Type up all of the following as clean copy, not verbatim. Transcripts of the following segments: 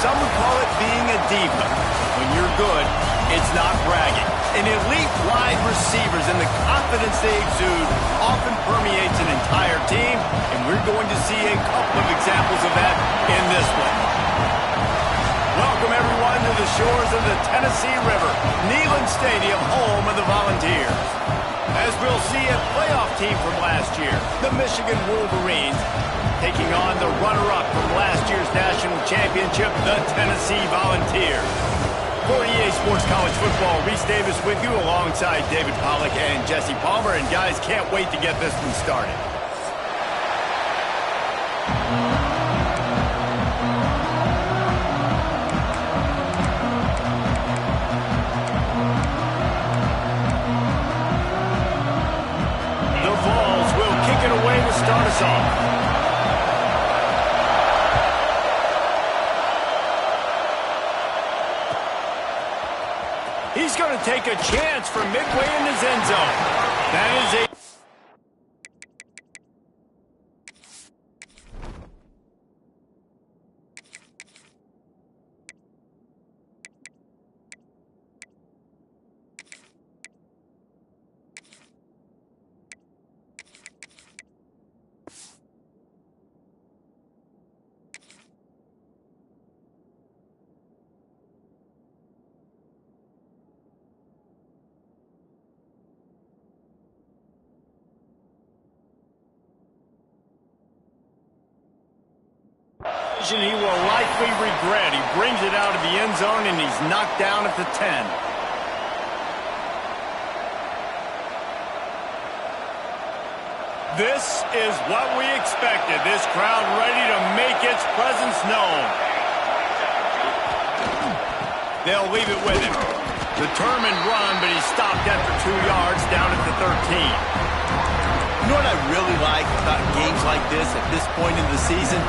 Some would call it being a diva. When you're good, it's not bragging. And elite wide receivers and the confidence they exude often permeates an entire team, and we're going to see a couple of examples of that in this one. Welcome, everyone, to the shores of the Tennessee River, Neyland Stadium, home of the Volunteers. As we'll see, a playoff team from last year, the Michigan Wolverines, taking on the runner-up from last year's national championship, the Tennessee Volunteers. For EA Sports College Football, Reese Davis with you alongside David Pollack and Jesse Palmer. And guys, can't wait to get this one started. The Vols will kick it away to start us off. He's going to take a chance from midway in his end zone. That is a... He will likely regret. He brings it out of the end zone, and he's knocked down at the 10. This is what we expected. This crowd ready to make its presence known. They'll leave it with him. Determined run, but he stopped after 2 yards down at the 13. You know what I really like about games like this at this point in the season?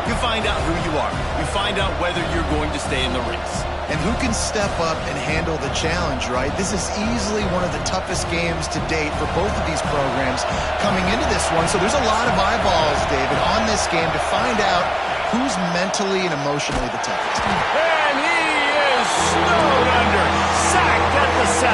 You find out who you are. You find out whether you're going to stay in the race. And who can step up and handle the challenge, right? This is easily one of the toughest games to date for both of these programs coming into this one. So there's a lot of eyeballs, David, on this game to find out who's mentally and emotionally the toughest. And he is snowed under. Sacked at the 7.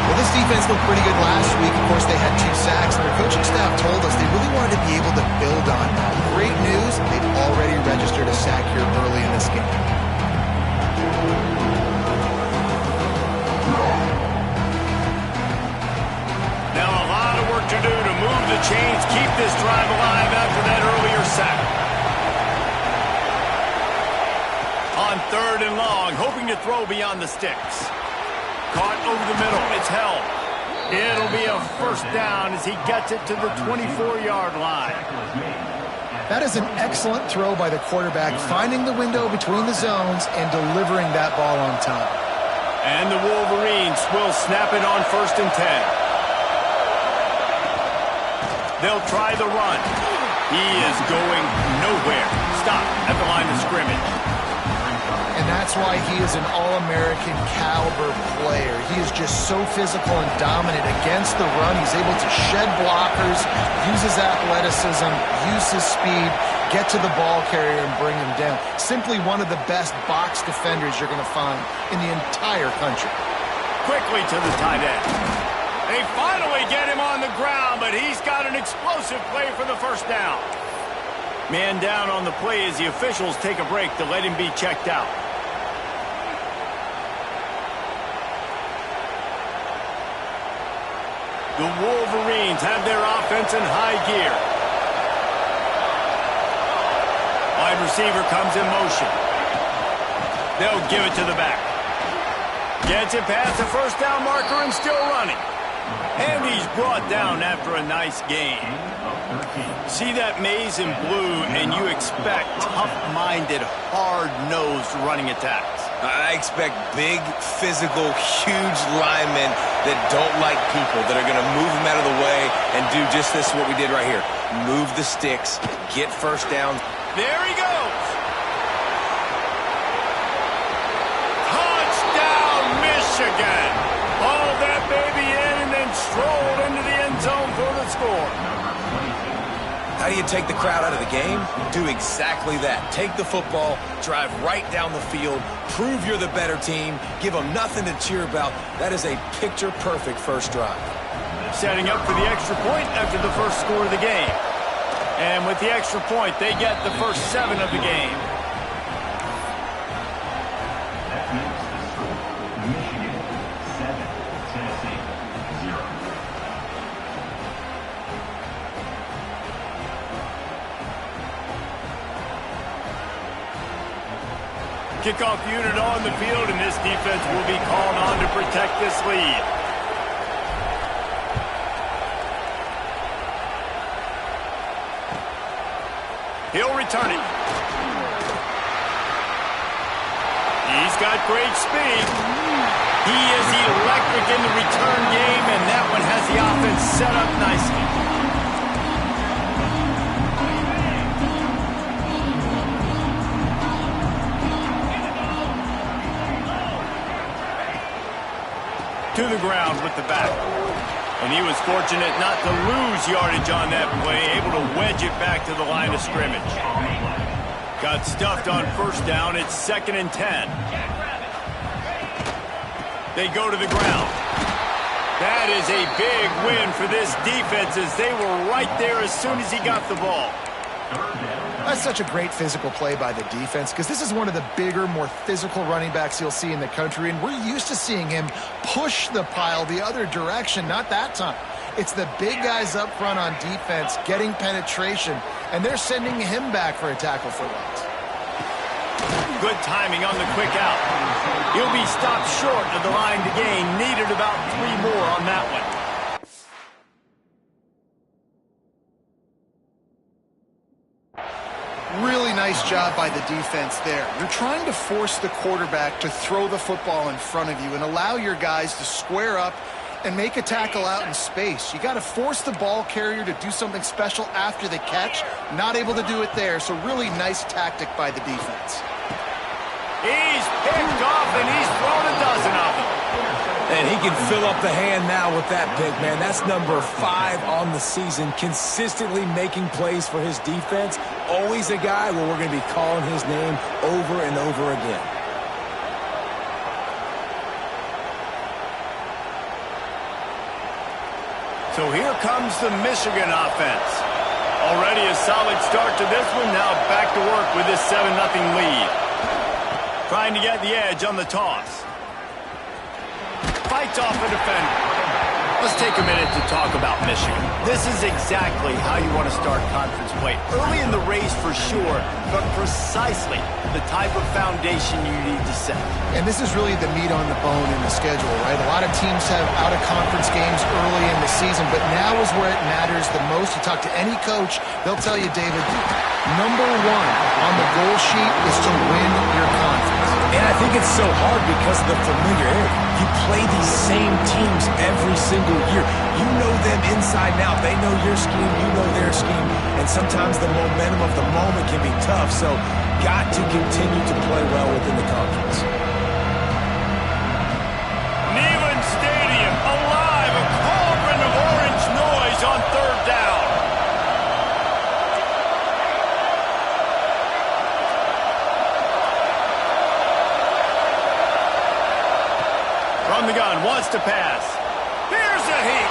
Well, this defense looked pretty good last week. Of course, they had 2 sacks, and their coaching staff told us they really wanted to be able to build on that. Great news, they've already registered a sack here early in this game. Now a lot of work to do to move the chains, keep this drive alive after that earlier sack. On 3rd and long, hoping to throw beyond the sticks. Caught over the middle. It's held. It'll be a first down as he gets it to the 24-yard line. That is an excellent throw by the quarterback, finding the window between the zones and delivering that ball on time. And the Wolverines will snap it on 1st and 10. They'll try the run. He is going nowhere. Stop at the line of scrimmage. And that's why he is an All-American caliber player. He is just so physical and dominant against the run. He's able to shed blockers, use his athleticism, use his speed, get to the ball carrier and bring him down. Simply one of the best box defenders you're going to find in the entire country. Quickly to the tight end. They finally get him on the ground, but he's got an explosive play for the first down. Man down on the play as the officials take a break to let him be checked out. The Wolverines have their offense in high gear. Wide receiver comes in motion. They'll give it to the back. Gets it past the first down marker and still running. And he's brought down after a nice gain. See that maze in blue, and you expect tough-minded, hard-nosed running attacks. I expect big, physical, huge linemen that don't like people, that are going to move them out of the way and do just this, what we did right here. Move the sticks, get first down. There he goes. Touchdown, Michigan. Hauled that baby in and then strolled into the end zone for the score. How do you take the crowd out of the game? Do exactly that. Take the football, drive right down the field, prove you're the better team, give them nothing to cheer about. That is a picture-perfect first drive. Setting up for the extra point after the first score of the game. And with the extra point, they get the first 7 of the game. Michigan 7, Tennessee 0. Kickoff unit on the field, and this defense will be called on to protect this lead. He'll return it. He's got great speed. He is electric in the return game, and that one has the offense set up nicely. To the ground with the back. And he was fortunate not to lose yardage on that play, able to wedge it back to the line of scrimmage. Got stuffed on first down. It's 2nd and 10. They go to the ground. That is a big win for this defense as they were right there as soon as he got the ball. That's such a great physical play by the defense because this is one of the bigger, more physical running backs you'll see in the country, and we're used to seeing him push the pile the other direction. Not that time. It's the big guys up front on defense getting penetration, and they're sending him back for a tackle for loss. Good timing on the quick out. He'll be stopped short of the line to gain. Needed about 3 more on that one. Really nice job by the defense there. You're trying to force the quarterback to throw the football in front of you and allow your guys to square up and make a tackle out in space. You got to force the ball carrier to do something special after the catch. Not able to do it there, so really nice tactic by the defense. He's picked off, and he's thrown a dozen of them. And he can fill up the hand now with that pick, man. That's number 5 on the season, consistently making plays for his defense. Always a guy where we're going to be calling his name over and over again. So here comes the Michigan offense. Already a solid start to this one. Now back to work with this 7-0 lead. Trying to get the edge on the toss. Fights off a defender. Let's take a minute to talk about Michigan. This is exactly how you want to start conference play. Early in the race for sure, but precisely the type of foundation you need to set. And this is really the meat on the bone in the schedule, right? A lot of teams have out-of-conference games early in the season, but now is where it matters the most. You talk to any coach, they'll tell you, David, number 1 on the goal sheet is to win your conference. And I think it's so hard because of the familiarity. You play these same teams every single year. You know them inside and out. They know your scheme, you know their scheme. And sometimes the momentum of the moment can be tough. So got to continue to play well within the conference. Neyland Stadium alive. A cauldron of orange noise on 3rd down. From the gun, wants to pass. Here's a heat.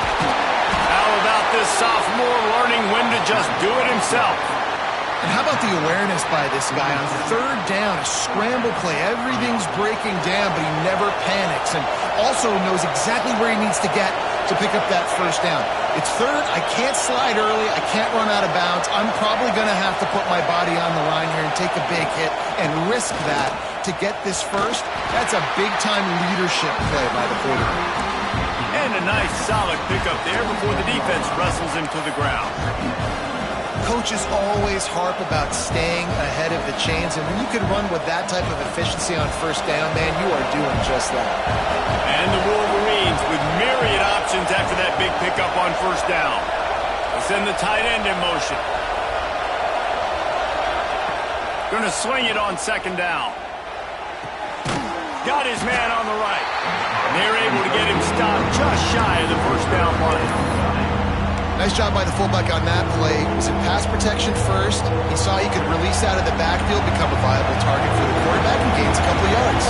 How about this sophomore learning when to just do it himself? And how about the awareness by this guy on 3rd down, a scramble play. Everything's breaking down, but he never panics and also knows exactly where he needs to get to pick up that 1st down. It's 3rd. I can't slide early. I can't run out of bounds. I'm probably going to have to put my body on the line here and take a big hit and risk that to get this 1st. That's a big-time leadership play by the quarterback. And a nice solid pickup there before the defense wrestles him to the ground. Coaches always harp about staying ahead of the chains, and when you can run with that type of efficiency on 1st down, man, you are doing just that. And the Wolverines with myriad options after that big pickup on 1st down. They'll send the tight end in motion. Going to swing it on 2nd down. Got his man on the right. And they're able to get him stopped just shy of the 1st down line. Nice job by the fullback on that play. He was in pass protection first. He saw he could release out of the backfield, become a viable target for the quarterback, and gains a couple of yards.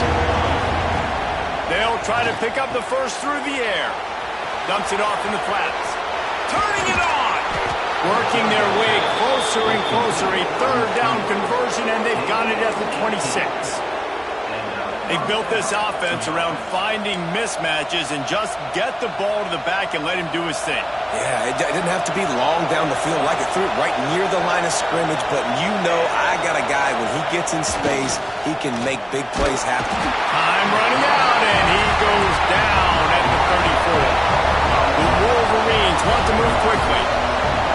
They'll try to pick up the first through the air. Dumps it off in the flats. Turning it on! Working their way closer and closer. A third down conversion, and they've got it at the 26. They built this offense around finding mismatches and just get the ball to the back and let him do his thing. Yeah, it didn't have to be long down the field. Like it threw it right near the line of scrimmage, but you know I got a guy, when he gets in space, he can make big plays happen. Time running out, and he goes down at the 34. The Wolverines want to move quickly.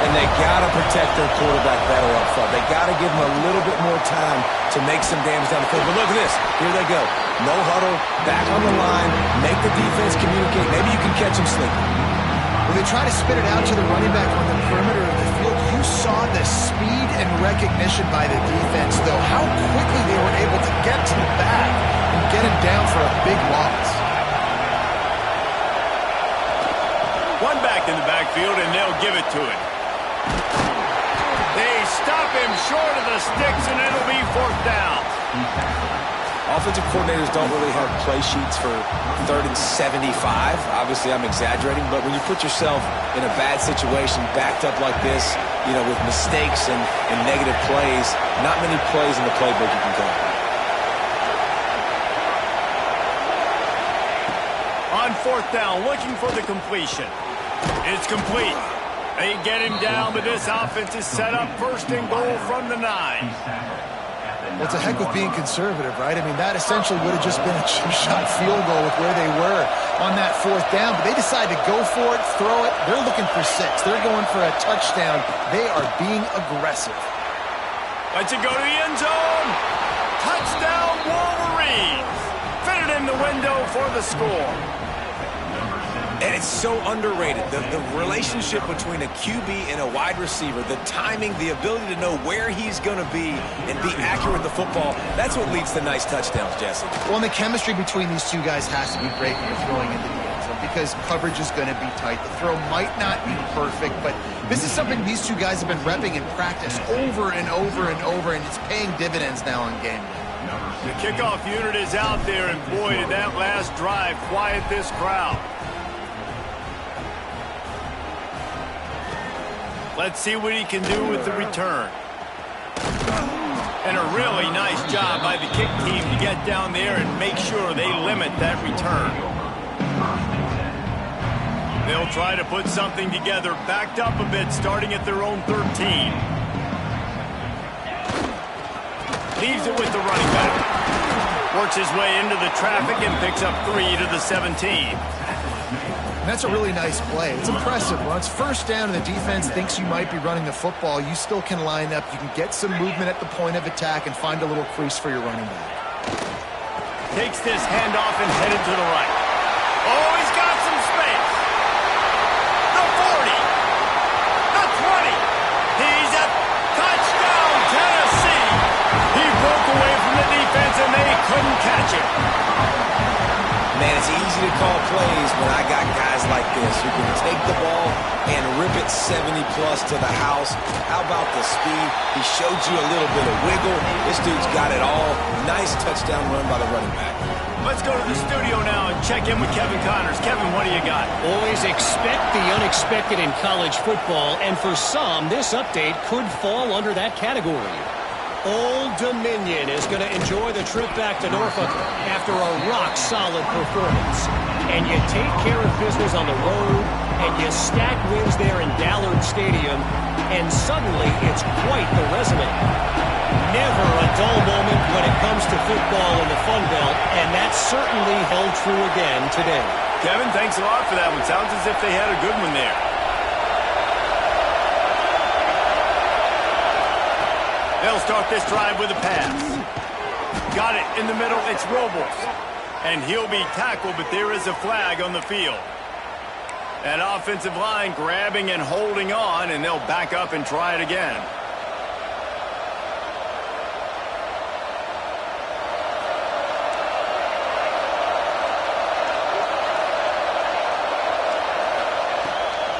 And they got to protect their quarterback better up front. They got to give him a little bit more time to make some damage down the field. But look at this. Here they go. No huddle, back on the line, make the defense communicate. Maybe you can catch him sleeping. When they try to spit it out to the running back on the perimeter of the field, you saw the speed and recognition by the defense, though, how quickly they were able to get to the back and get him down for a big loss. One back in the backfield, and they'll give it to him. They stop him short of the sticks, and it'll be fourth down. Offensive coordinators don't really have play sheets for 3rd and 75. Obviously, I'm exaggerating, but when you put yourself in a bad situation, backed up like this, you know, with mistakes and negative plays, not many plays in the playbook you can call. On fourth down, looking for the completion. It's complete. They get him down, but this offense is set up first and goal from the 9. Well, it's a heck of being conservative, right? I mean, that essentially would have just been a chip-shot field goal with where they were on that fourth down. But they decide to go for it, throw it. They're looking for 6. They're going for a touchdown. They are being aggressive. Let's it go to the end zone. Touchdown, Wolverines. Fitted in the window for the score. And it's so underrated. The relationship between a QB and a wide receiver, the timing, the ability to know where he's going to be and be accurate with the football, that's what leads to nice touchdowns, Jesse. Well, and the chemistry between these two guys has to be great when you're throwing into the end zone because coverage is going to be tight. The throw might not be perfect, but this is something these two guys have been repping in practice over and over and over, and it's paying dividends now on game day. The kickoff unit is out there, and boy, did that last drive quiet this crowd. Let's see what he can do with the return. And a really nice job by the kick team to get down there and make sure they limit that return. They'll try to put something together, backed up a bit, starting at their own 13. Leaves it with the running back. Works his way into the traffic and picks up 3 to the 17. And that's a really nice play. It's impressive. When it's first down and the defense thinks you might be running the football, you still can line up. You can get some movement at the point of attack and find a little crease for your running back. Takes this handoff and headed to the right. Oh, he's got some space. The 40. The 20. He's at touchdown, Tennessee. He broke away from the defense and they couldn't catch him. Man, it's easy to call plays when I got guys like this who can take the ball and rip it 70-plus to the house. How about the speed? He showed you a little bit of wiggle. This dude's got it all. Nice touchdown run by the running back. Let's go to the studio now and check in with Kevin Connors. Kevin, what do you got? Always expect the unexpected in college football, and for some, this update could fall under that category. Old Dominion is going to enjoy the trip back to Norfolk after a rock-solid performance. And you take care of business on the road, and you stack wins there in Ballard Stadium, and suddenly it's quite the resume. Never a dull moment when it comes to football in the Fun Belt, and that certainly held true again today. Kevin, thanks a lot for that one. Sounds as if they had a good one there. They'll start this drive with a pass. Got it in the middle. It's Robles. And he'll be tackled, but there is a flag on the field. That offensive line grabbing and holding on, and they'll back up and try it again.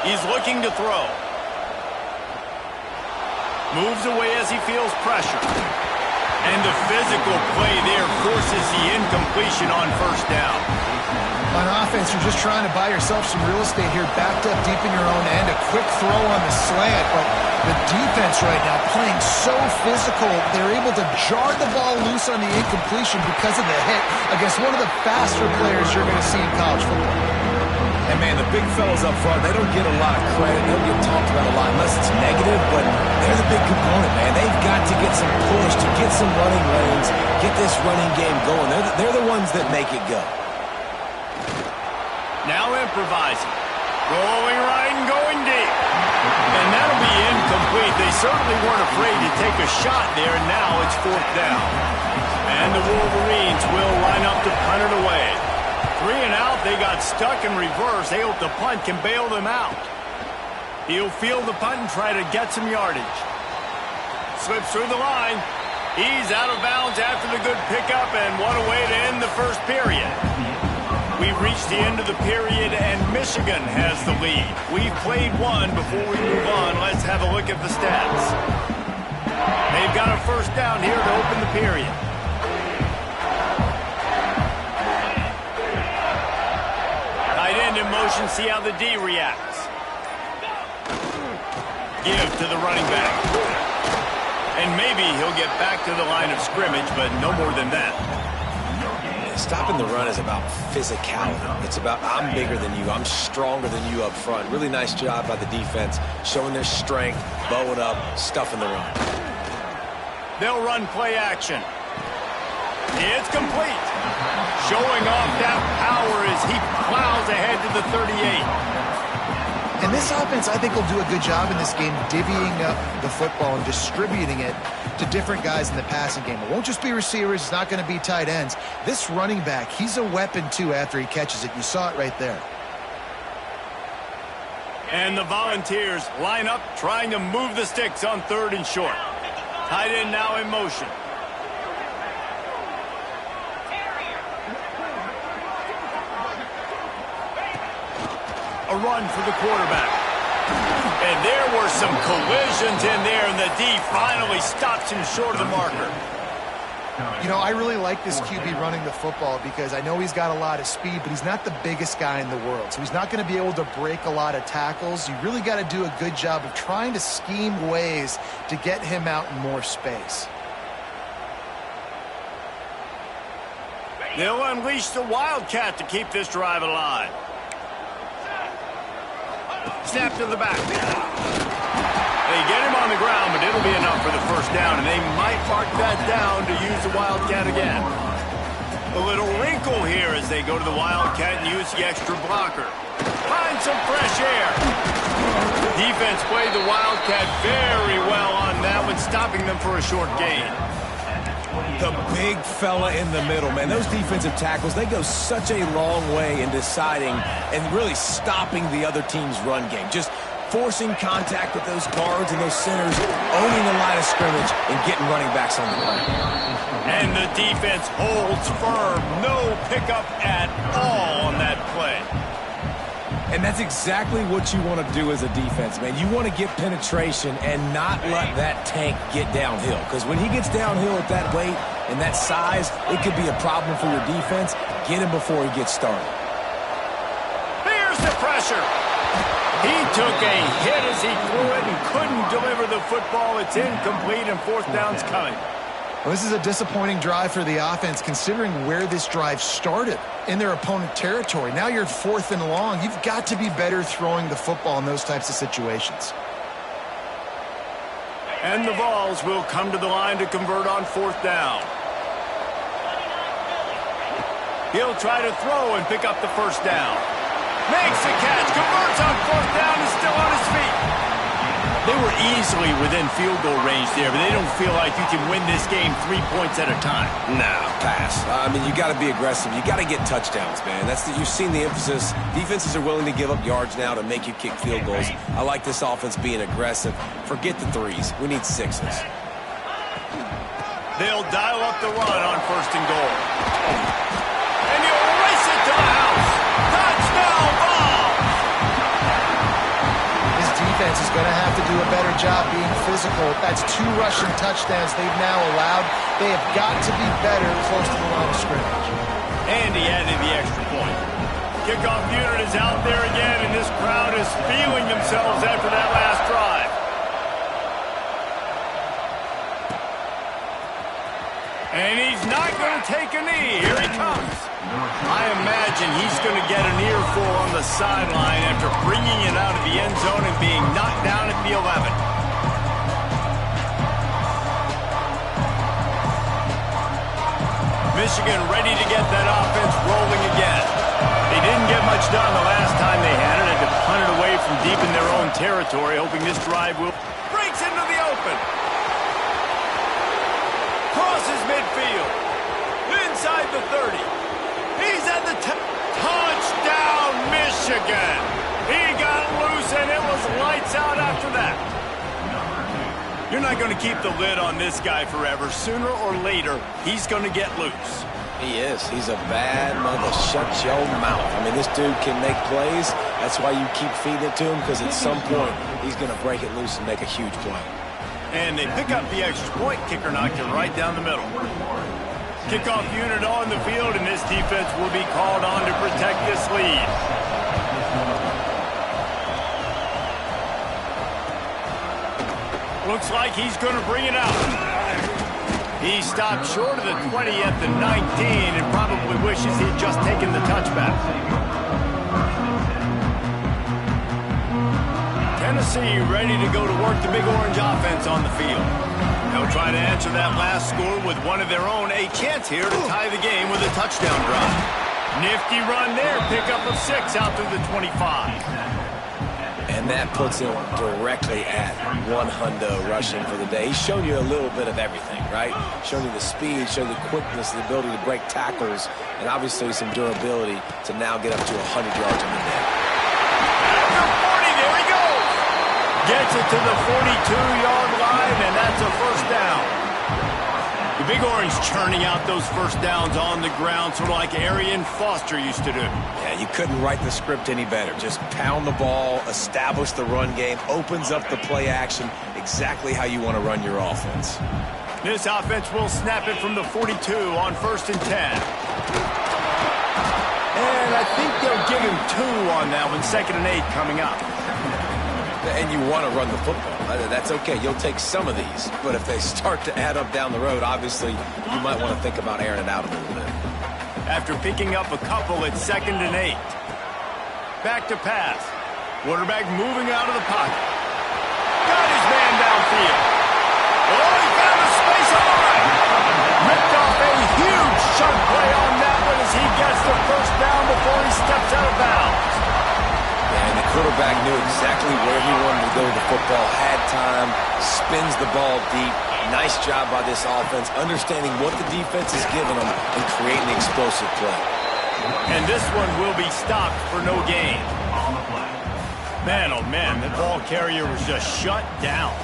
He's looking to throw. Moves away as he feels pressure. And the physical play there forces the incompletion on first down. On offense, you're just trying to buy yourself some real estate here, backed up deep in your own end. A quick throw on the slant, but the defense right now playing so physical, they're able to jar the ball loose on the incompletion because of the hit against one of the faster players you're going to see in college football. And, man, the big fellas up front, they don't get a lot of credit. They don't get talked about a lot unless it's negative, but they're the big component, man. They've got to get some push, to get some running lanes, get this running game going. They're the ones that make it go. Now improvising. Rolling right and going deep. And that'll be incomplete. They certainly weren't afraid to take a shot there, and now it's fourth down. And the Wolverines will line up to punt it away. 3 and out, they got stuck in reverse. They hope the punt can bail them out. He'll field the punt and try to get some yardage. Slips through the line. He's out of bounds after the good pickup, and what a way to end the first period. We've reached the end of the period, and Michigan has the lead. We've played one. Before we move on, let's have a look at the stats. They've got a first down here to open the period. Tight end in motion, see how the D reacts. Give to the running back. And maybe he'll get back to the line of scrimmage, but no more than that. Stopping the run is about physicality. It's about I'm bigger than you. I'm stronger than you up front. Really nice job by the defense, showing their strength, bowing up, stuffing the run. They'll run play action. It's complete. Showing off that power as he plows ahead to the 38. And this offense, I think, will do a good job in this game divvying up the football and distributing it to different guys in the passing game. It won't just be receivers. It's not going to be tight ends. This running back, he's a weapon, too, after he catches it. You saw it right there. And the Volunteers line up, trying to move the sticks on 3rd and short. Tight end now in motion. A run for the quarterback. And there were some collisions in there, and the D finally stops him short of the marker. You know, I really like this QB running the football because I know he's got a lot of speed, but he's not the biggest guy in the world. So he's not going to be able to break a lot of tackles. You really got to do a good job of trying to scheme ways to get him out in more space. They'll unleash the Wildcat to keep this drive alive. Snap to the back. They get him on the ground, but it'll be enough for the first down, and they might mark that down to use the Wildcat again. A little wrinkle here as they go to the Wildcat and use the extra blocker. Find some fresh air. Defense played the Wildcat very well on that one, stopping them for a short gain. The big fella in the middle, man. Those defensive tackles, they go such a long way in deciding and really stopping the other team's run game. Just forcing contact with those guards and those centers, owning the line of scrimmage, and getting running backs on the ground. And the defense holds firm. No pickup at all on that play. And that's exactly what you want to do as a defense, man. You want to get penetration and not let that tank get downhill. Because when he gets downhill at that weight and that size, it could be a problem for your defense. Get him before he gets started. Here's the pressure. He took a hit as he threw it and couldn't deliver the football. It's incomplete, and fourth down's coming. Well, this is a disappointing drive for the offense considering where this drive started in their opponent territory. Now you're 4th and long. You've got to be better throwing the football in those types of situations. And the Vols will come to the line to convert on 4th down. He'll try to throw and pick up the first down. Makes the catch, converts on 4th down, and still on his feet. They were easily within field goal range there, but they don't feel like you can win this game 3 points at a time. Nah, pass. I mean, you got to be aggressive. You got to get touchdowns, man. You've seen the emphasis. Defenses are willing to give up yards now to make you kick field goals. I like this offense being aggressive. Forget the 3s. We need 6s. They'll dial up the run on 1st and goal. And he'll race it to the house. Touchdown, Vols! Defense is going to have to do a better job being physical. That's 2 rushing touchdowns they've now allowed. They have got to be better close to the line of scrimmage. And he added the extra point. Kickoff unit is out there again, and this crowd is feeling themselves after that last drive. And he's not going to take a knee. Here he comes. I imagine he's going to get an earful on the sideline after bringing it out of the end zone and being knocked down at the 11. Michigan ready to get that offense rolling again. They didn't get much done the last time they had it. Had to punt it away from deep in their own territory, hoping this drive will... Breaks into the open. Crosses midfield. Inside the 30. He's at the touchdown, Michigan. He got loose, and it was lights out after that. You're not going to keep the lid on this guy forever. Sooner or later, he's going to get loose. He is. He's a bad mother. Shut your mouth. I mean, this dude can make plays. That's why you keep feeding it to him, because at some point, he's going to break it loose and make a huge play. And they pick up the extra point. Kicker knocked it right down the middle. Kickoff unit on the field, and this defense will be called on to protect this lead. Looks like he's going to bring it out. He stopped short of the 20 at the 19 and probably wishes he'd just taken the touchback. Tennessee ready to go to work the Big Orange offense on the field. They'll try to answer that last score with one of their own. A chance here to tie the game with a touchdown drive. Nifty run there. Pickup of 6 out to the 25. And that puts him directly at 100 rushing for the day. He's shown you a little bit of everything, right? Shown you the speed, shown you the quickness, the ability to break tackles, and obviously some durability to now get up to 100 yards on the day. There he goes. Gets it to the 42-yard line, and that's a first down. The Big Orange churning out those first downs on the ground, sort of like Arian Foster used to do. Yeah, you couldn't write the script any better. Just pound the ball, establish the run game, opens up the play action, exactly how you want to run your offense. This offense will snap it from the 42 on 1st and 10. And I think they'll give him 2 on that one, 2nd and 8 coming up. And you want to run the football. That's okay. You'll take some of these. But if they start to add up down the road, obviously, you might want to think about airing it out a little bit. After picking up a couple at 2nd and 8. Back to pass. Quarterback moving out of the pocket. Got his man downfield. Oh, he found a space on the right. Ripped off a huge chunk play on that one as he gets the first down before he steps out of bounds. And the quarterback knew exactly where he wanted to go with the football, had time, spins the ball deep. Nice job by this offense, understanding what the defense is giving them and creating the explosive play. And this one will be stopped for no gain. Man, oh man, the ball carrier was just shut down.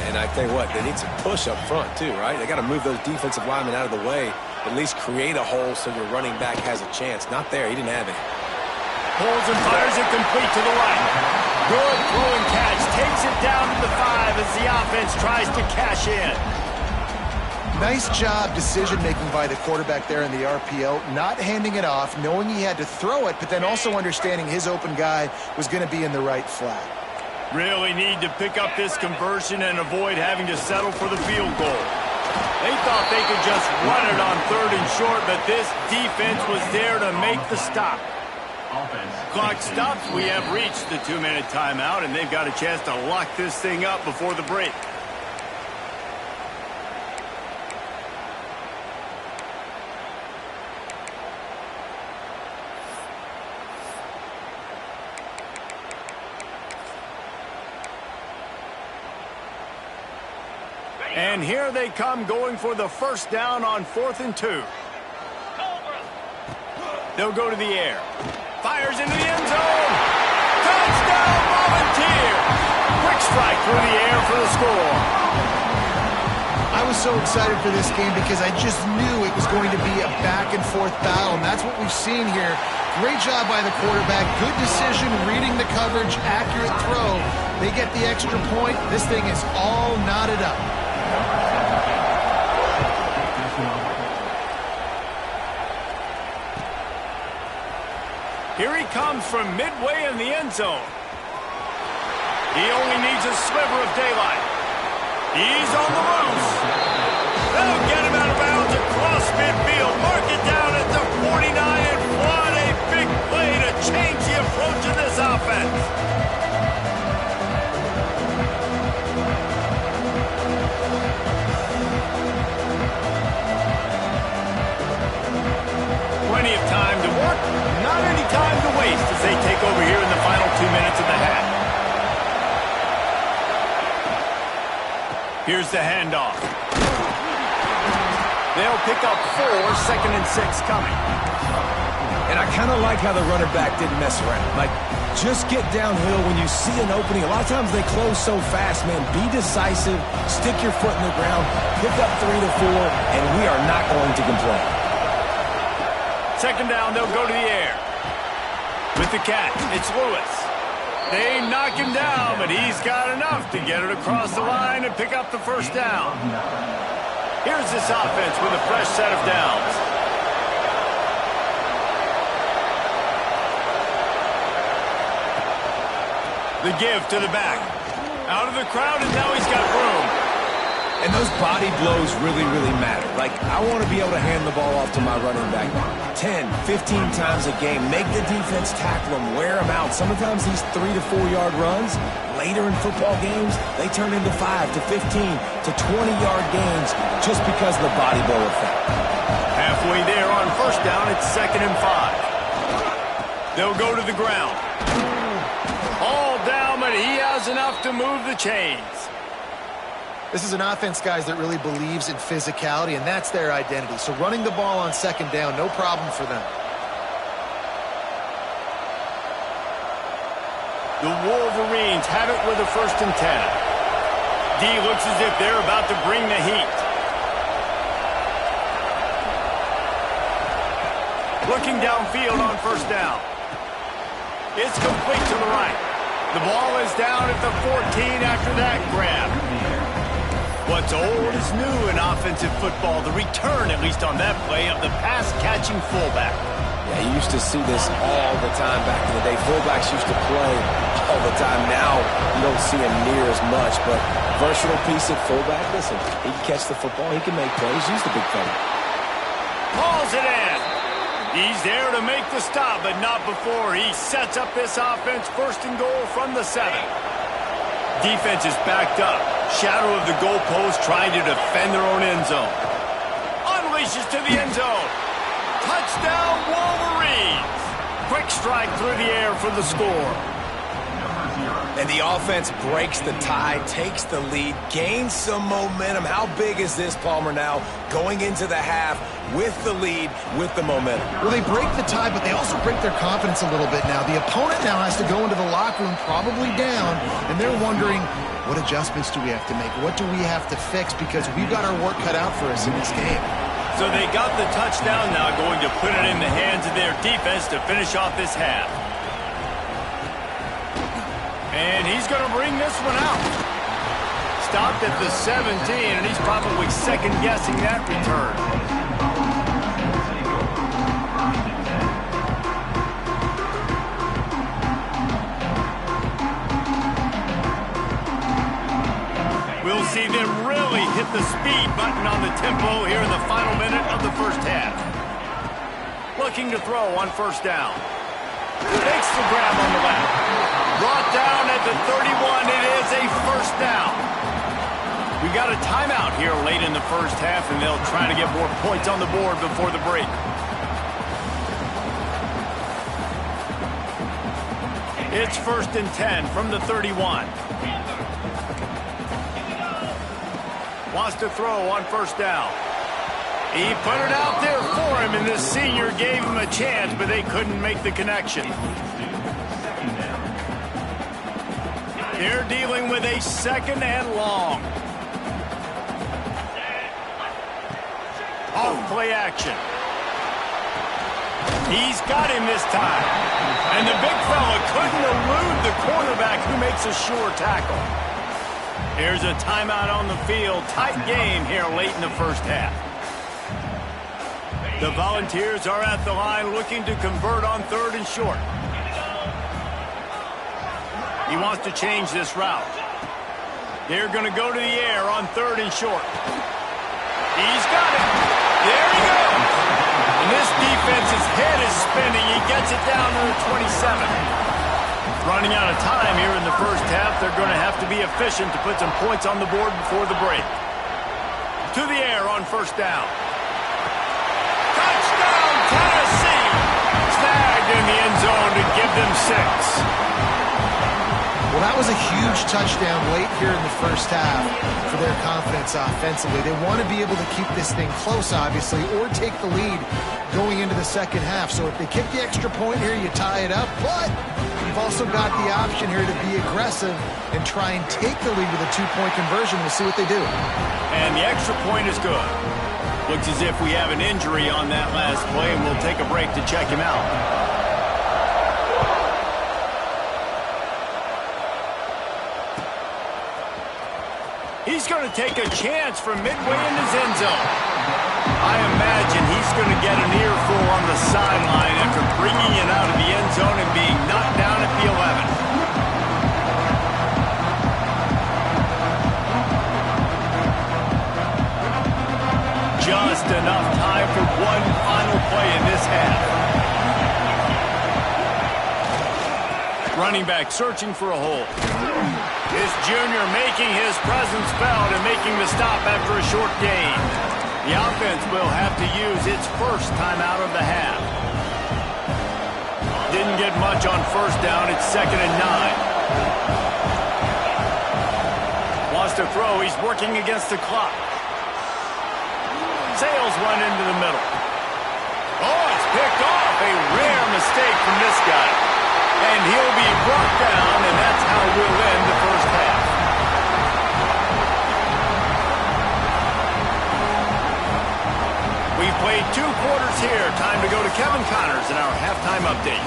And I tell you what, they need some push up front too, right? They got to move those defensive linemen out of the way, at least create a hole so your running back has a chance. Not there, he didn't have it. Pulls and fires it complete to the right. Good throw and catch. Takes it down to the 5 as the offense tries to cash in. Nice job decision-making by the quarterback there in the RPO, not handing it off, knowing he had to throw it, but then also understanding his open guy was going to be in the right flat. Really need to pick up this conversion and avoid having to settle for the field goal. They thought they could just run it on 3rd and short, but this defense was there to make the stop. Clock stops. We have reached the 2-minute timeout, and they've got a chance to lock this thing up before the break. And here they come going for the first down on 4th and 2. They'll go to the air. Fires into the end zone. Touchdown, Volunteer. Quick strike through the air for the score. I was so excited for this game because I just knew it was going to be a back-and-forth battle, and that's what we've seen here. Great job by the quarterback. Good decision reading into coverage, accurate throw. They get the extra point. This thing is all knotted up. Here he comes from midway in the end zone. He only needs a sliver of daylight. He's on the loose. They'll get him out of bounds across midfield. Mark it down at the 49, and what a big play to change the approach of this offense. Plenty of time to work, not any time to waste as they take over here in the final 2 minutes of the half. Here's the handoff. They'll pick up 4, 2nd and 6 coming. And I kind of like how the runner back didn't mess around. Like, just get downhill when you see an opening. A lot of times they close so fast, man. Be decisive, stick your foot in the ground, pick up 3 to 4, and we are not going to complain. 2nd down, they'll go to the air. With the catch, it's Lewis. They knock him down, but he's got enough to get it across the line and pick up the 1st down. Here's this offense with a fresh set of downs. The give to the back. Out of the crowd, and now he's got room. And those body blows really, really matter. Like, I want to be able to hand the ball off to my running back 10, 15 times a game. Make the defense tackle him, wear him out. Sometimes these 3 to 4 yard runs, later in football games, they turn into 5 to 15 to 20-yard gains just because of the body blow effect. Halfway there on 1st down, it's 2nd and 5. They'll go to the ground. All down, but he has enough to move the chains. This is an offense, guys, that really believes in physicality, and that's their identity. So running the ball on 2nd down, no problem for them. The Wolverines have it with a 1st and 10. D looks as if they're about to bring the heat. Looking downfield on 1st down. It's complete to the right. The ball is down at the 14 after that grab. What's old is new in offensive football. The return, at least on that play, of the pass-catching fullback. Yeah, you used to see this all the time back in the day. Fullbacks used to play all the time. Now, you don't see him near as much, but versatile piece at fullback. Listen, he can catch the football. He can make plays. Use the big fella. Hauls it in. He's there to make the stop, but not before he sets up this offense 1st and goal from the 7. Defense is backed up. Shadow of the goalpost trying to defend their own end zone. Unleashes to the end zone. Touchdown, Wolverines. Quick strike through the air for the score. And the offense breaks the tie, takes the lead, gains some momentum. How big is this, Palmer, now going into the half with the lead, with the momentum? Well, they break the tie, but they also break their confidence a little bit now. The opponent now has to go into the locker room probably down, and they're wondering, what adjustments do we have to make? What do we have to fix? Because we've got our work cut out for us in this game. So they got the touchdown now, going to put it in the hands of their defense to finish off this half. And he's going to bring this one out. Stopped at the 17, and he's probably second-guessing that return. We'll see them really hit the speed button on the tempo here in the final minute of the 1st half. Looking to throw on 1st down. Takes the grab on the left. Brought down at the 31. It is a 1st down. We got a timeout here late in the 1st half, and they'll try to get more points on the board before the break. It's 1st and 10 from the 31. Wants to throw on 1st down. He put it out there for him, and the senior gave him a chance, but they couldn't make the connection. They're dealing with a 2nd and long. Off play action. He's got him this time. And the big fella couldn't elude quarterback who makes a sure tackle. Here's a timeout on the field. Tight game here late in the first half. The Volunteers are at the line looking to convert on 3rd and short. He wants to change this route. They're going to go to the air on 3rd and short. He's got it. There he goes. And this defense's head is spinning. He gets it down to the 27. Running out of time here in the first half. They're going to have to be efficient to put some points on the board before the break. To the air on 1st down. Touchdown, Tennessee! Snagged in the end zone to give them 6. Well, that was a huge touchdown late here in the first half for their confidence offensively. They want to be able to keep this thing close, obviously, or take the lead going into the second half. So if they kick the extra point here, you tie it up. But you've also got the option here to be aggressive and try and take the lead with a 2-point conversion. We'll see what they do. And the extra point is good. Looks as if we have an injury on that last play, and we'll take a break to check him out. He's going to take a chance from midway in his end zone. I imagine he's going to get an earful on the sideline after bringing it out of the end zone and being knocked down at the 11. Just enough time for one final play in this half. Running back searching for a hole. This junior making his presence felt and making the stop after a short gain. The offense will have to use its first timeout of the half. Didn't get much on 1st down. It's 2nd and 9. Wants to throw. He's working against the clock. Sails one into the middle. Oh, it's picked off. A rare mistake from this guy. And he'll be brought down, and that's how we'll end the first half. We've played 2 quarters here. Time to go to Kevin Connors in our halftime update.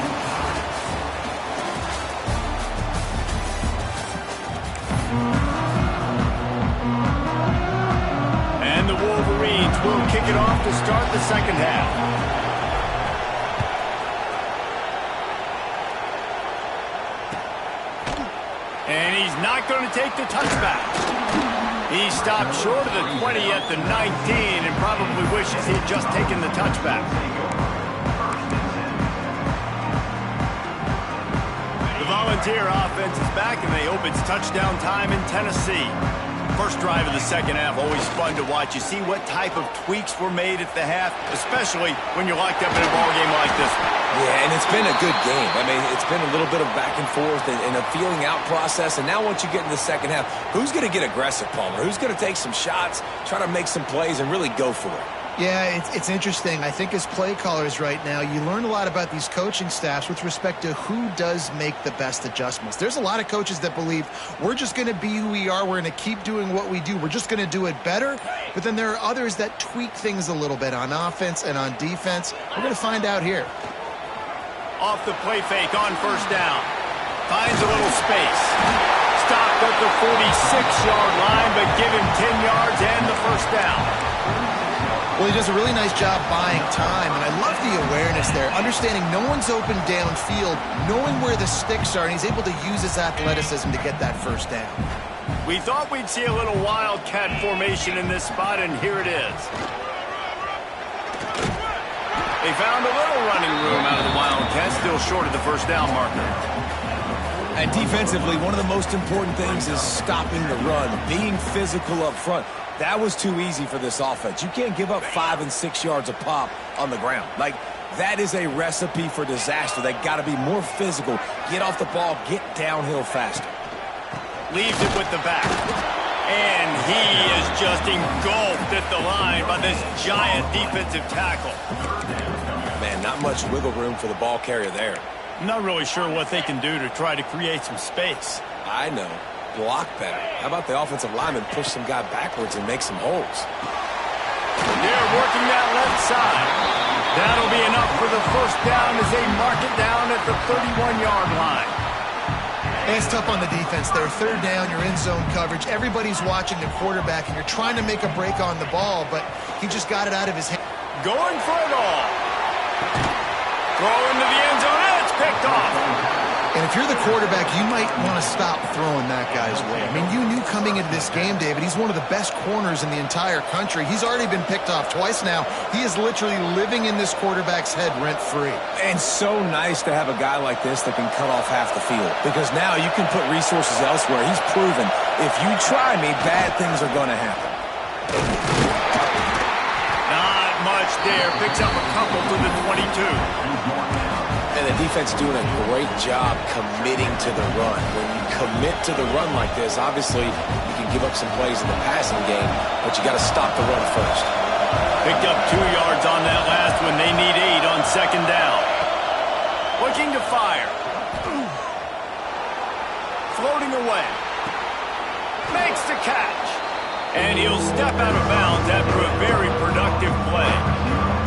And the Wolverines will kick it off to start the second half. And he's not going to take the touchback. He stopped short of the 20 at the 19 and probably wishes he'd just taken the touchback. The Volunteer offense is back, and they hope it's touchdown time in Tennessee. First drive of the second half, always fun to watch. You see what type of tweaks were made at the half, especially when you're locked up in a ball game like this one. Yeah, and it's been a good game. I mean, it's been a little bit of back and forth and a feeling out process. And now once you get in the second half, who's going to get aggressive, Palmer? Who's going to take some shots, try to make some plays, and really go for it? Yeah, it's interesting. I think as play callers right now, you learn a lot about these coaching staffs with respect to who does make the best adjustments. There's a lot of coaches that believe we're just going to be who we are. We're going to keep doing what we do. We're just going to do it better. But then there are others that tweak things a little bit on offense and on defense. We're going to find out here. Off the play fake on 1st down. Finds a little space. Stopped at the 46-yard line, but give him 10 yards and the 1st down. Well, he does a really nice job buying time, and I love the awareness there, understanding no one's open downfield, knowing where the sticks are, and he's able to use his athleticism to get that 1st down. We thought we'd see a little wildcat formation in this spot, and here it is. They found a little running room out of the Wildcats, still short of the 1st down marker. And defensively, one of the most important things is stopping the run, being physical up front. That was too easy for this offense. You can't give up 5 and 6 yards a pop on the ground. Like, that is a recipe for disaster. They got to be more physical, get off the ball, get downhill faster. Leaves it with the back. And he is just engulfed at the line by this giant defensive tackle. Man, not much wiggle room for the ball carrier there. I'm not really sure what they can do to try to create some space. I know. Block better. How about the offensive lineman push some guy backwards and make some holes? They're working that left side. That'll be enough for the 1st down as they mark it down at the 31-yard line. And it's tough on the defense there. Third down, you're in zone coverage. Everybody's watching the quarterback, and you're trying to make a break on the ball, but he just got it out of his hand. Going for it all. Throw into the end zone, and it's picked off. And if you're the quarterback, you might want to stop throwing that guy's way. I mean, you knew coming into this game, David, he's one of the best corners in the entire country. He's already been picked off twice now. He is literally living in this quarterback's head rent-free. And so nice to have a guy like this that can cut off half the field, because now you can put resources elsewhere. He's proven, if you try me, bad things are going to happen. Not much there. Picks up a couple to the 22. And the defense doing a great job committing to the run. When you commit to the run like this, obviously you can give up some plays in the passing game, but you got to stop the run first. Picked up 2 yards on that last one. They need 8 on second down. Looking to fire. Floating away. Makes the catch. And he'll step out of bounds after a very productive play.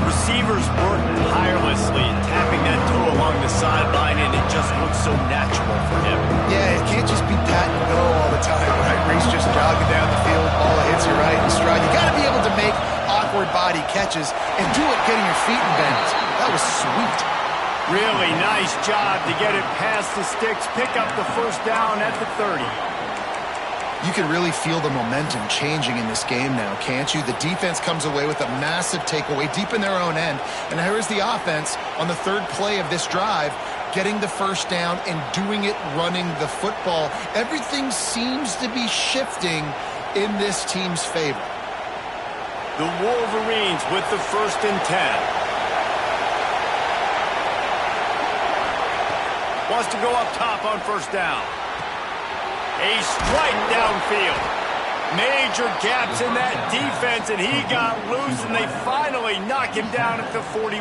Receivers work tirelessly, tapping that toe along the sideline, and it just looks so natural for him. Yeah, it can't just be pat and go all the time, right? Reese just jogging down the field, ball hits you right in stride. You got to be able to make awkward body catches and do it getting your feet in bounds. That was sweet. Really nice job to get it past the sticks, pick up the first down at the 30. You can really feel the momentum changing in this game now, can't you? The defense comes away with a massive takeaway deep in their own end. And here's the offense on the third play of this drive, getting the first down and doing it running the football. Everything seems to be shifting in this team's favor. The Wolverines with the 1st and 10. Wants to go up top on first down. A strike downfield. Major gaps in that defense, and he got loose, and they finally knock him down at the 41.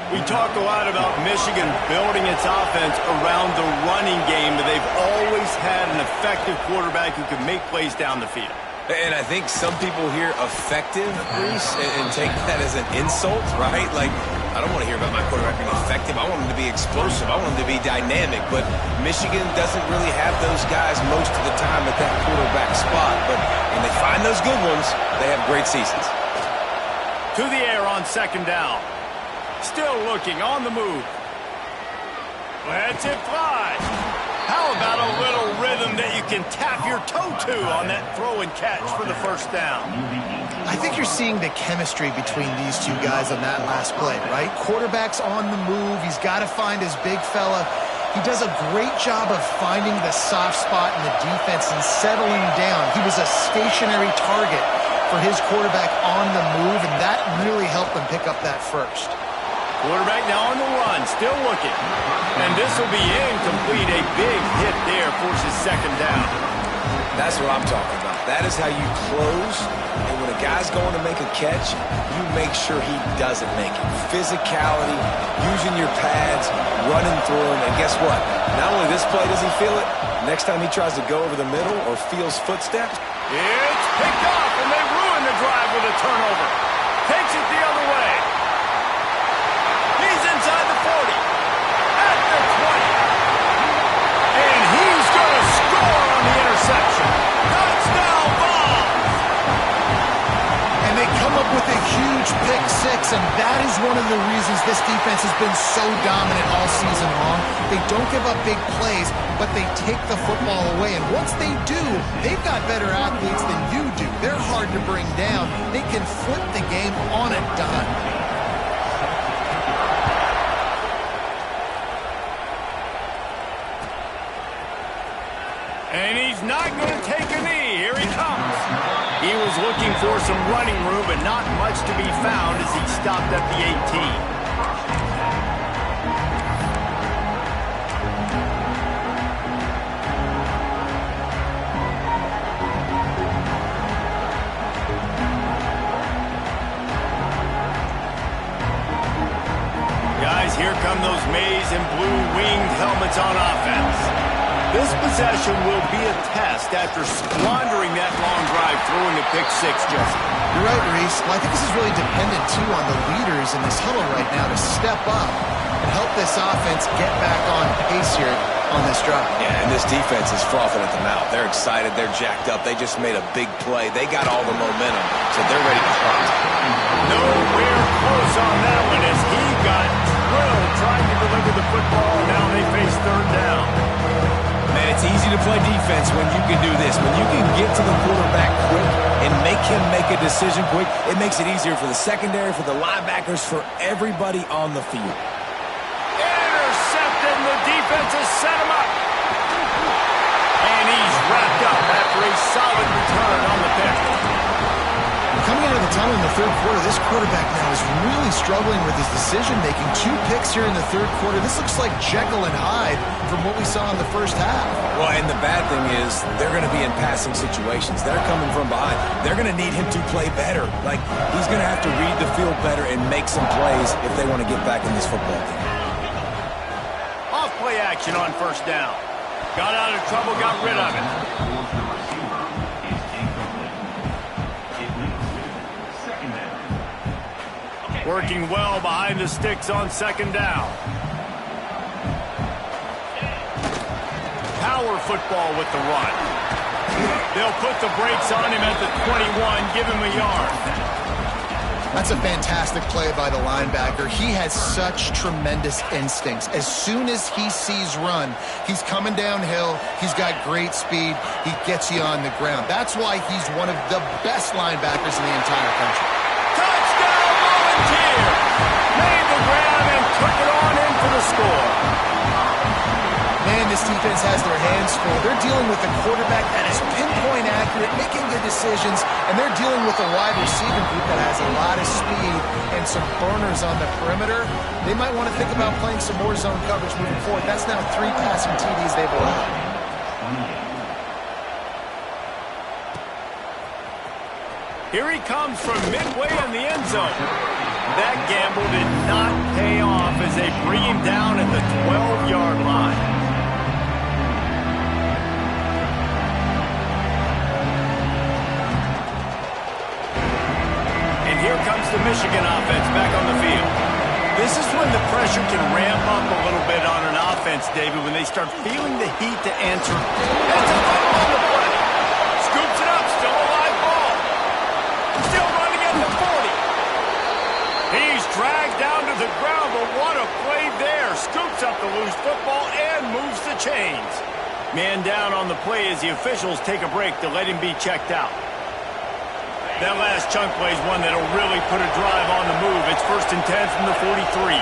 We talk a lot about Michigan building its offense around the running game, but they've always had an effective quarterback who can make plays down the field. And I think some people hear effective, Reese, and take that as an insult, right? Like, I don't want to hear about my quarterback being effective. I want him to be explosive. I want him to be dynamic. But Michigan doesn't really have those guys most of the time at that quarterback spot. But when they find those good ones, they have great seasons. To the air on second down. Still looking on the move. Lets it fly. How about a little rhythm that you can tap your toe to on that throw and catch for the first down? I think you're seeing the chemistry between these two guys on that last play, right? Quarterback's on the move. He's got to find his big fella. He does a great job of finding the soft spot in the defense and settling down. He was a stationary target for his quarterback on the move, and that really helped them pick up that first. Quarterback now on the run, still looking. And this will be incomplete. A big hit there forces second down. That's what I'm talking about. That is how you close. And when a guy's going to make a catch, you make sure he doesn't make it. Physicality, using your pads, running through him. And guess what? Not only this play does he feel it, next time he tries to go over the middle or feels footsteps. It's picked off, and they ruin the drive with a turnover. Takes it the other way. He's inside the 40. At the 20. And he's going to score on the interception. Touchdown ball. And they come up with a huge pick six, and that is one of the reasons this defense has been so dominant all season long. They don't give up big plays, but they take the football away. And once they do, they've got better athletes than you do. They're hard to bring down. They can flip the game on a dime. And he's not going to take a knee. Here he comes. He was looking for some running room, but not much to be found as he stopped at the 18. Guys, here come those maize and blue winged helmets on offense. This possession will be a test after squandering that long drive, throwing a pick six, Jesse. You're right, Reese. Well, I think this is really dependent, too, on the leaders in this huddle right now to step up and help this offense get back on pace here. in stride. Yeah, and this defense is frothing at the mouth. They're excited. They're jacked up. They just made a big play. They got all the momentum, so they're ready to hunt. Nowhere close on that one as he got drilled trying to deliver the football. Now they face third down. Man, it's easy to play defense when you can do this. When you can get to the quarterback quick and make him make a decision quick, it makes it easier for the secondary, for the linebackers, for everybody on the field. Intercepted, and the defense has set him up. And he's wrapped up after a solid return on the pick. Coming out of the tunnel in the third quarter, this quarterback now is really struggling with his decision-making. 2 picks here in the third quarter. This looks like Jekyll and Hyde from what we saw in the first half. Well, and the bad thing is they're going to be in passing situations. They're coming from behind. They're going to need him to play better. Like, he's going to have to read the field better and make some plays if they want to get back in this football game. Off play action on first down. Got out of trouble, got rid of it. Working well behind the sticks on second down. Power football with the run. They'll put the brakes on him at the 21, give him a yard. That's a fantastic play by the linebacker. He has such tremendous instincts. As soon as he sees run, he's coming downhill. He's got great speed. He gets you on the ground. That's why he's one of the best linebackers in the entire country. Touchdown, Volunteer! Made the grab and took it on in for the score. Man, this defense has their hands full. They're dealing with a quarterback that is pinpoint accurate, making good decisions, and they're dealing with a wide receiving group that has a lot of speed and some burners on the perimeter. They might want to think about playing some more zone coverage moving forward. That's now 3 passing TDs they've allowed. Here he comes from midway in the end zone. That gamble did not pay off as they bring him down at the 12-yard line. And here comes the Michigan offense back on the field. This is when the pressure can ramp up a little bit on an offense, David, when they start feeling the heat to answer. That's a fumble on the play. Scoops it up, still a live ball. Still running at the 40. He's dragged down to the ground, but what a play there. Scoops up the loose football and moves the chains. Man down on the play as the officials take a break to let him be checked out. That last chunk play is one that'll really put a drive on the move. It's 1st and 10 from the 43.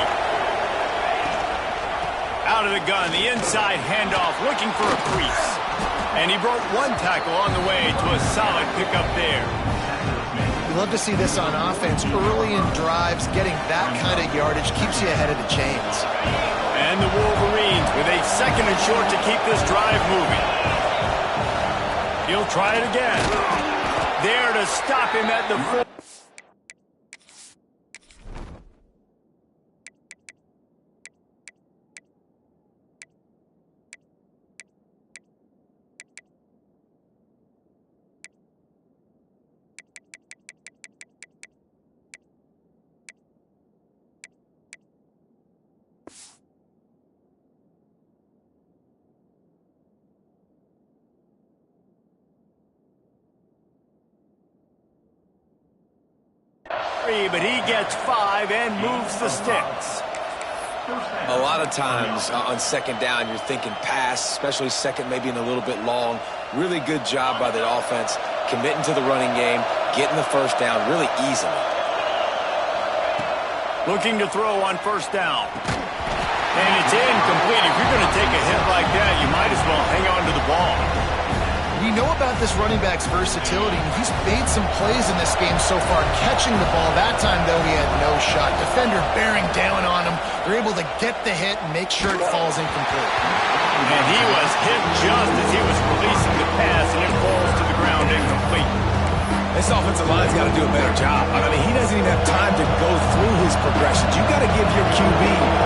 Out of the gun, the inside handoff, looking for a crease. And he broke 1 tackle on the way to a solid pickup there. You love to see this on offense. Early in drives, getting that kind of yardage keeps you ahead of the chains. And the Wolverines with a 2nd and short to keep this drive moving. He'll try it again. There to stop him at the 4. But he gets 5 and moves the sticks. A lot of times on second down, you're thinking pass, especially second, maybe in a little bit long. Really good job by the offense, committing to the running game, getting the first down really easily. Looking to throw on first down. And it's incomplete. If you're going to take a hit like that, you might as well hang on to the ball. We know about this running back's versatility. He's made some plays in this game so far, catching the ball. That time, though, he had no shot. Defender bearing down on him. They're able to get the hit and make sure it falls incomplete. And he was hit just as he was releasing the pass, and it falls to the ground incomplete. This offensive line's got to do a better job. I mean, he doesn't even have time to go through his progressions. You got to give your QB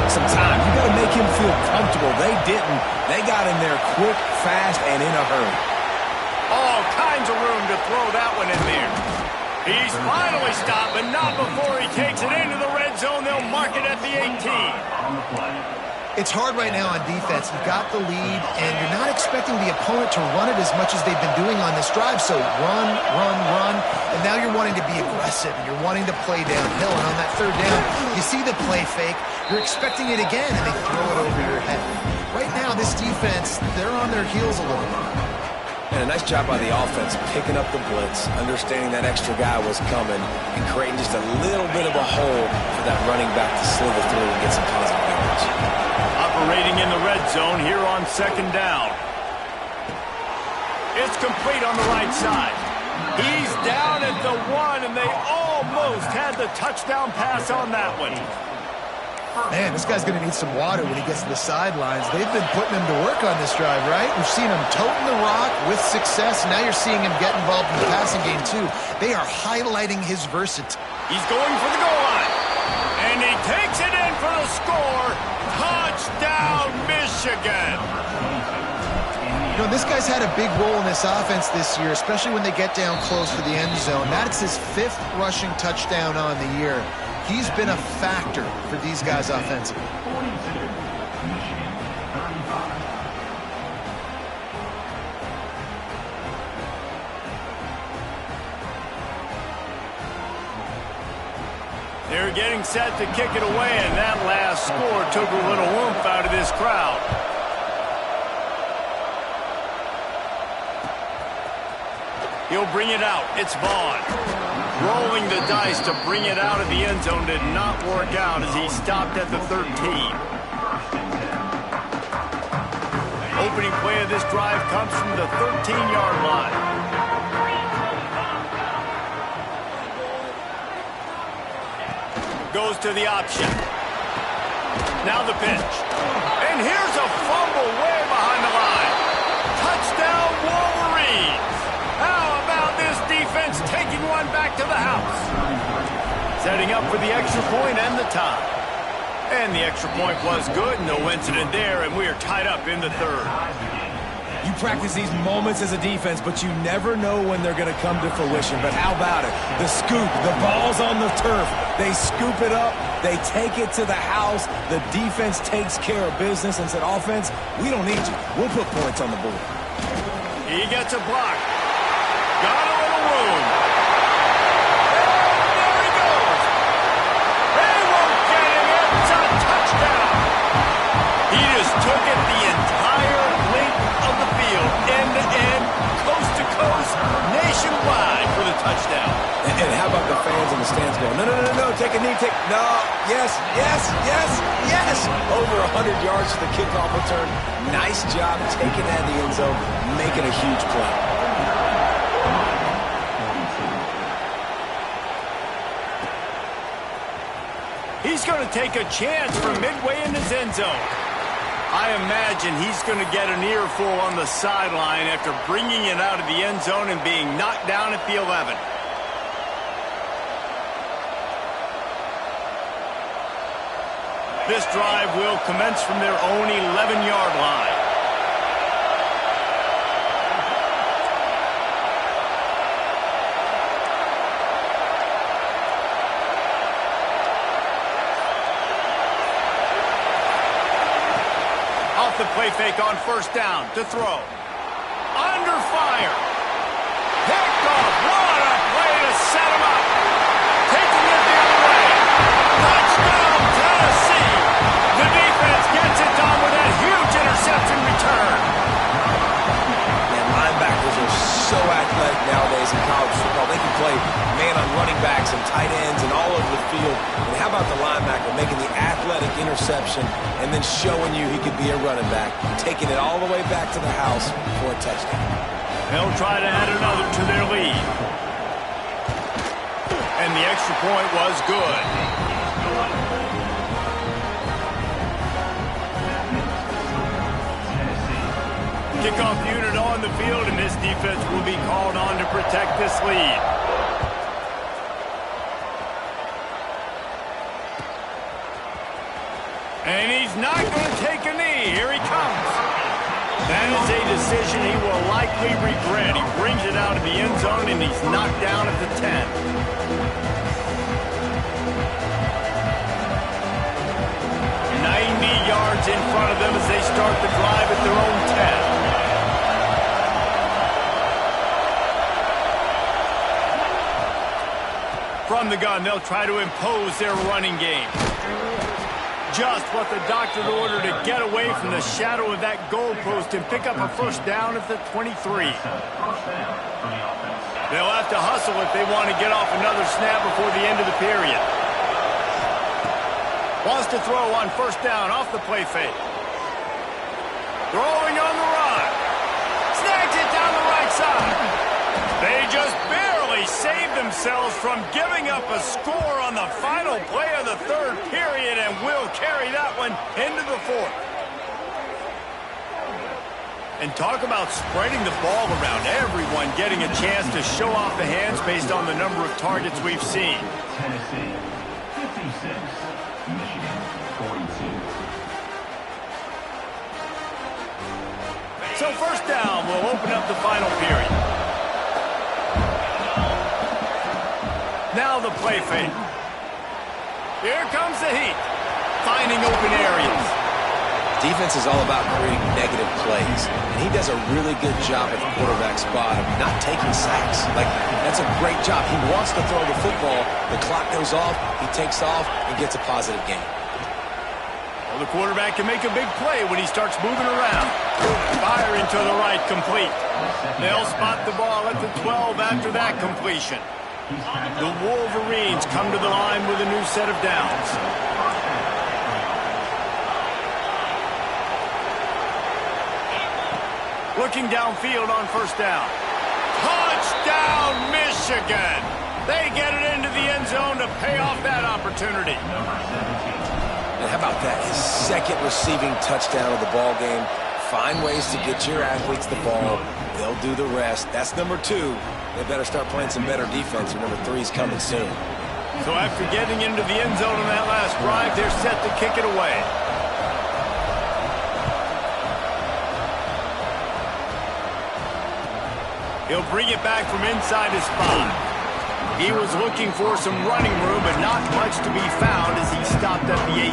some time. You got to make him feel comfortable. They didn't. They got in there quick, fast, and in a hurry. All kinds of room to throw that one in there. He's finally stopped, but not before he takes it into the red zone. They'll mark it at the 18. On the play. It's hard right now on defense. You've got the lead, and you're not expecting the opponent to run it as much as they've been doing on this drive. So run, and now you're wanting to be aggressive, and you're wanting to play downhill. And on that third down, you see the play fake. You're expecting it again, and they throw it over your head. Right now, this defense, they're on their heels a little bit. And a nice job by the offense picking up the blitz, understanding that extra guy was coming, and creating just a little bit of a hole for that running back to slither through and get some positive yards. Operating in the red zone here on second down. It's complete on the right side. He's down at the 1, and they almost had the touchdown pass on that one. Man, this guy's going to need some water when he gets to the sidelines. They've been putting him to work on this drive, right? We've seen him toting the rock with success. Now you're seeing him get involved in the passing game, too. They are highlighting his versatility. He's going for the goal line. And he takes it in for the score. Touchdown, Michigan. You know, this guy's had a big role in this offense this year, especially when they get down close to the end zone. That's his 5th rushing touchdown on the year. He's been a factor for these guys offensively. They're getting set to kick it away, and that last score took a little oomph out of this crowd. He'll bring it out. It's Vaughn. Rolling the dice to bring it out of the end zone did not work out as he stopped at the 13. Opening play of this drive comes from the 13-yard line. Goes to the option. Now the pitch. And here's a fumble way behind the line. Touchdown, Wolverines. How about this defense taking one back to the house? Setting up for the extra point and the tie. And the extra point was good, no incident there, and we are tied up in the third. You practice these moments as a defense, but you never know when they're going to come to fruition. But how about it? The scoop, the ball's on the turf. They scoop it up. They take it to the house. The defense takes care of business and said, offense, we don't need you. We'll put points on the board. He gets a block. Got a little room. And there he goes. They won't get him. It's a touchdown. He just took it the entire length of the field, end to end, coast to coast, nationwide for the touchdown. And how about the fans in the stands going, no, take a knee, no, yes. Over 100 yards to the kickoff return. Nice job taking that in the end zone, making a huge play. He's going to take a chance from midway in his end zone. I imagine he's going to get an earful on the sideline after bringing it out of the end zone and being knocked down at the 11. This drive will commence from their own 11-yard line. The play fake on first down to throw. Under fire. Picked off. What a play to set him up. Taking it the other way. Touchdown, Tennessee. The defense gets it done with that huge interception return. And linebackers are so athletic nowadays in college football. They can play man on running backs and tight ends and all over the field. And how about the linebacker making the athletic interception and then showing you he could be a running back, taking it all the way back to the house for a touchdown. They'll try to add another to their lead. And the extra point was good. Kickoff unit on the field, and this defense will be called on to protect this lead. And he's not going to take a knee. Here he comes. That is a decision he will likely regret. He brings it out of the end zone, and he's knocked down at the 10. 90 yards yards in front of them as they start the drive at their own 10. From the gun, they'll try to impose their running game. Just what the doctor ordered to get away from the shadow of that goalpost and pick up a first down at the 23. They'll have to hustle if they want to get off another snap before the end of the period. Wants to throw on first down off the play fake. Throwing on the run. Snags it down the right side. They just barely saved themselves from giving up a score on the final play of the third period and will carry that one into the fourth. And talk about spreading the ball around, everyone getting a chance to show off the hands based on the number of targets we've seen. Tennessee 56, Michigan 42. So first down will open up the final period. Now the play fake. Here comes the heat. Finding open areas. Defense is all about creating negative plays, and he does a really good job at the quarterback spot of not taking sacks. Like, that's a great job. He wants to throw the football. The clock goes off, he takes off, and gets a positive gain. Well, the quarterback can make a big play when he starts moving around. Fire into the right, complete. They'll spot the ball at the 12 after that completion. The Wolverines come to the line with a new set of downs. Looking downfield on first down. Touchdown, Michigan! They get it into the end zone to pay off that opportunity. And how about that? His second receiving touchdown of the ball game. Find ways to get your athletes the ball. They'll do the rest. That's number 2. They better start playing some better defense, or number 3 is coming soon. So after getting into the end zone on that last drive, they're set to kick it away. He'll bring it back from inside his spot. He was looking for some running room, but not much to be found as he stopped at the 18.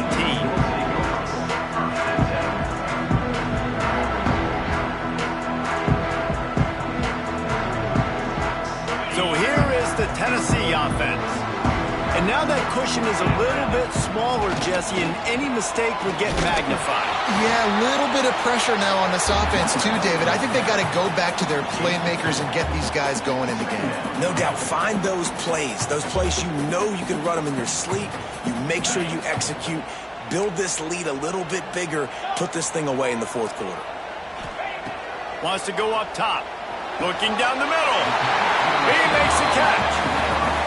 So here is the Tennessee offense. And now that cushion is a little bit smaller, Jesse, and any mistake would get magnified. Yeah, a little bit of pressure now on this offense too, David. I think they got to go back to their playmakers and get these guys going in the game. No doubt. Find those plays you know you can run them in your sleep. You make sure you execute. Build this lead a little bit bigger. Put this thing away in the fourth quarter. Wants to go up top. Looking down the middle. He makes the catch.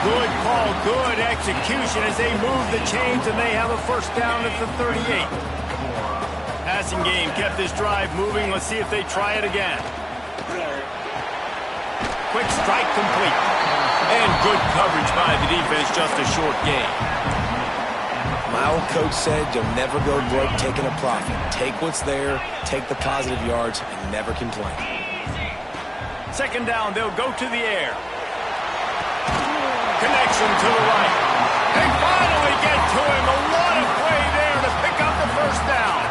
Good call, good execution as they move the chains and they have a first down at the 38. Passing game kept this drive moving. Let's see if they try it again. Quick strike complete. And good coverage by the defense, just a short gain. My old coach said you'll never go broke taking a profit. Take what's there, take the positive yards, and never complain. Second down, they'll go to the air. Connection to the right. They finally get to him. A lot of play there to pick up the first down.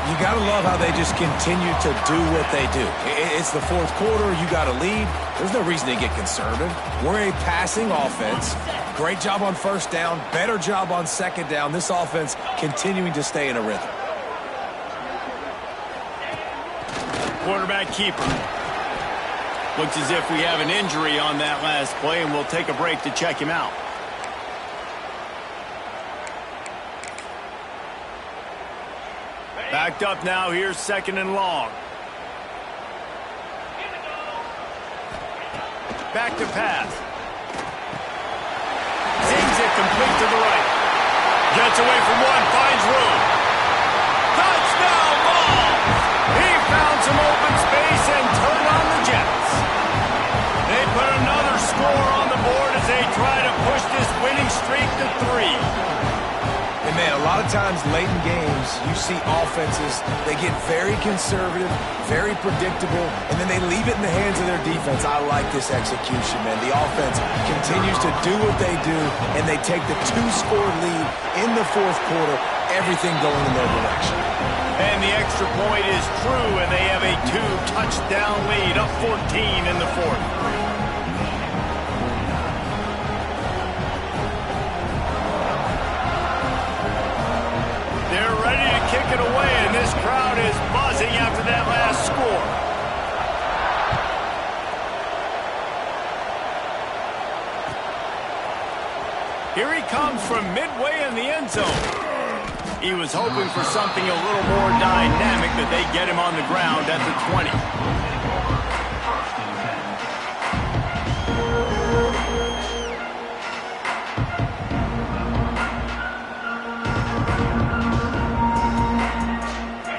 You got to love how they just continue to do what they do. It's the fourth quarter. You got to lead. There's no reason to get conservative. We're a passing offense. Great job on first down. Better job on second down. This offense continuing to stay in a rhythm. Quarterback keeper. Looks as if we have an injury on that last play, and we'll take a break to check him out. Backed up now. Here's second and long. Back to pass. Sings it complete to the right. Gets away from one, finds room. Touchdown ball! He found some open space and turned on the Jets. They put another score on the board as they try to push this winning streak to 3. And man, a lot lot of times late in games, you see offenses, they get very conservative, very predictable, and then they leave it in the hands of their defense. I like this execution, man. The offense continues to do what they do, and they take the 2-score lead in the fourth quarter, everything going in their direction. And the extra point is true, and they have a 2-touchdown lead, up 14 in the fourth. They're ready to kick it away, and this crowd is buzzing after that last score. Here he comes from midway in the end zone. He was hoping for something a little more dynamic, but they get him on the ground at the 20.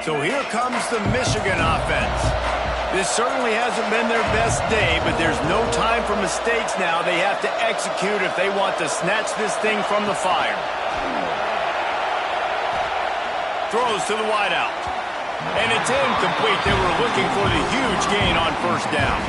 So here comes the Michigan offense. This certainly hasn't been their best day, but there's no time for mistakes now. They have to execute if they want to snatch this thing from the fire. Throws to the wideout. And it's incomplete. They were looking for the huge gain on first down.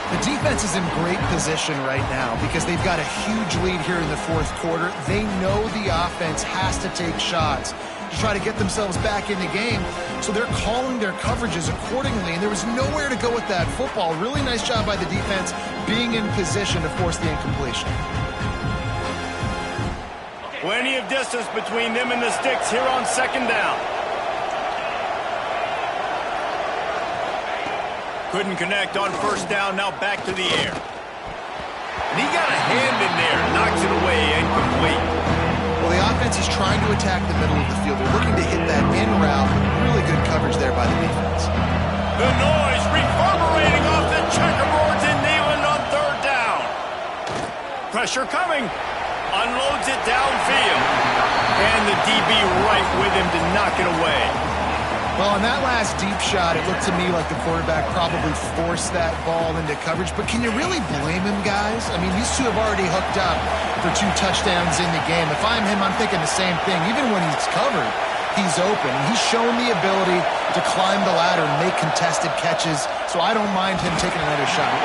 The defense is in great position right now because they've got a huge lead here in the fourth quarter. They know the offense has to take shots to try to get themselves back in the game. So they're calling their coverages accordingly, and there was nowhere to go with that football. Really nice job by the defense being in position to force the incompletion. Plenty of distance between them and the sticks here on second down. Couldn't connect on first down, now back to the air. And he got a hand in there, knocks it away, incomplete. Well, the offense is trying to attack the middle of the field. They're looking to hit that in route. Really good coverage there by the defense. The noise reverberating off the checkerboards in Neyland on third down. Pressure coming. Unloads it downfield. And the DB right with him to knock it away. Well, on that last deep shot, it looked to me like the quarterback probably forced that ball into coverage. But can you really blame him, guys? I mean, these two have already hooked up for 2 touchdowns in the game. If I'm him, I'm thinking the same thing. Even when he's covered, he's open. He's shown the ability to climb the ladder and make contested catches. So I don't mind him taking another shot.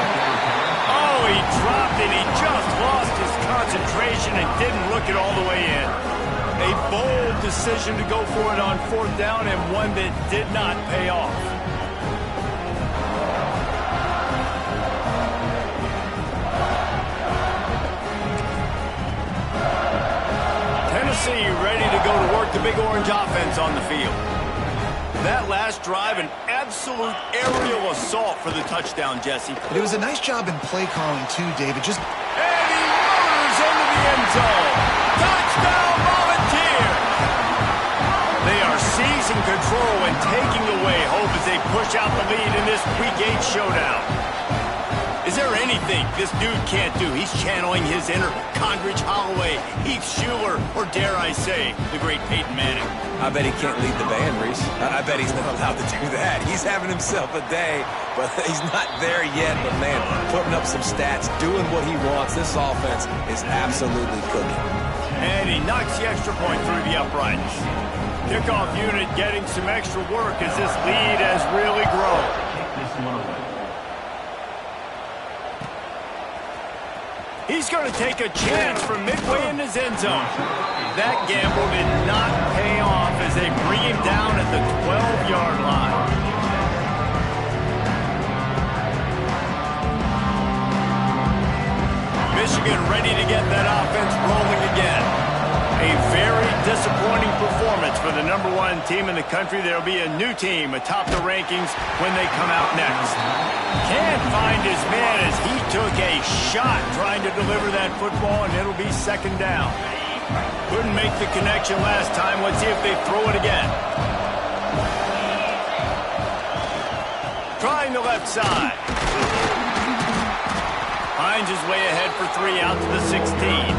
Oh, he dropped it. He just lost his concentration and didn't look it all the way in. A bold decision to go for it on fourth down, and one that did not pay off. Tennessee ready to go to work the Big Orange offense on the field. That last drive, an absolute aerial assault for the touchdown, Jesse. But it was a nice job in play calling, too, David. And he motors into the end zone. Touchdown, Volunteer! They are seizing control and taking away hope as they push out the lead in this Week 8 showdown. Is there anything this dude can't do? He's channeling his inner Condridge Holloway, Heath Schuler, or dare I say, the great Peyton Manning. I bet he can't lead the band, Reese. I bet he's not allowed to do that. He's having himself a day, but he's not there yet. But, man, putting up some stats, doing what he wants. This offense is absolutely cooking. And he knocks the extra point through the uprights. Kickoff unit getting some extra work as this lead has really grown. This one away. He's going to take a chance from midway in his end zone. That gamble did not pay off as they bring him down at the 12-yard line. Michigan ready to get that offense rolling again. A very disappointing performance for the #1 team in the country. There will be a new team atop the rankings when they come out next. Can't find his man as he took a shot trying to deliver that football, and it'll be second down. Couldn't make the connection last time. Let's see if they throw it again. Trying the left side. Finds his way ahead for 3 out to the 16.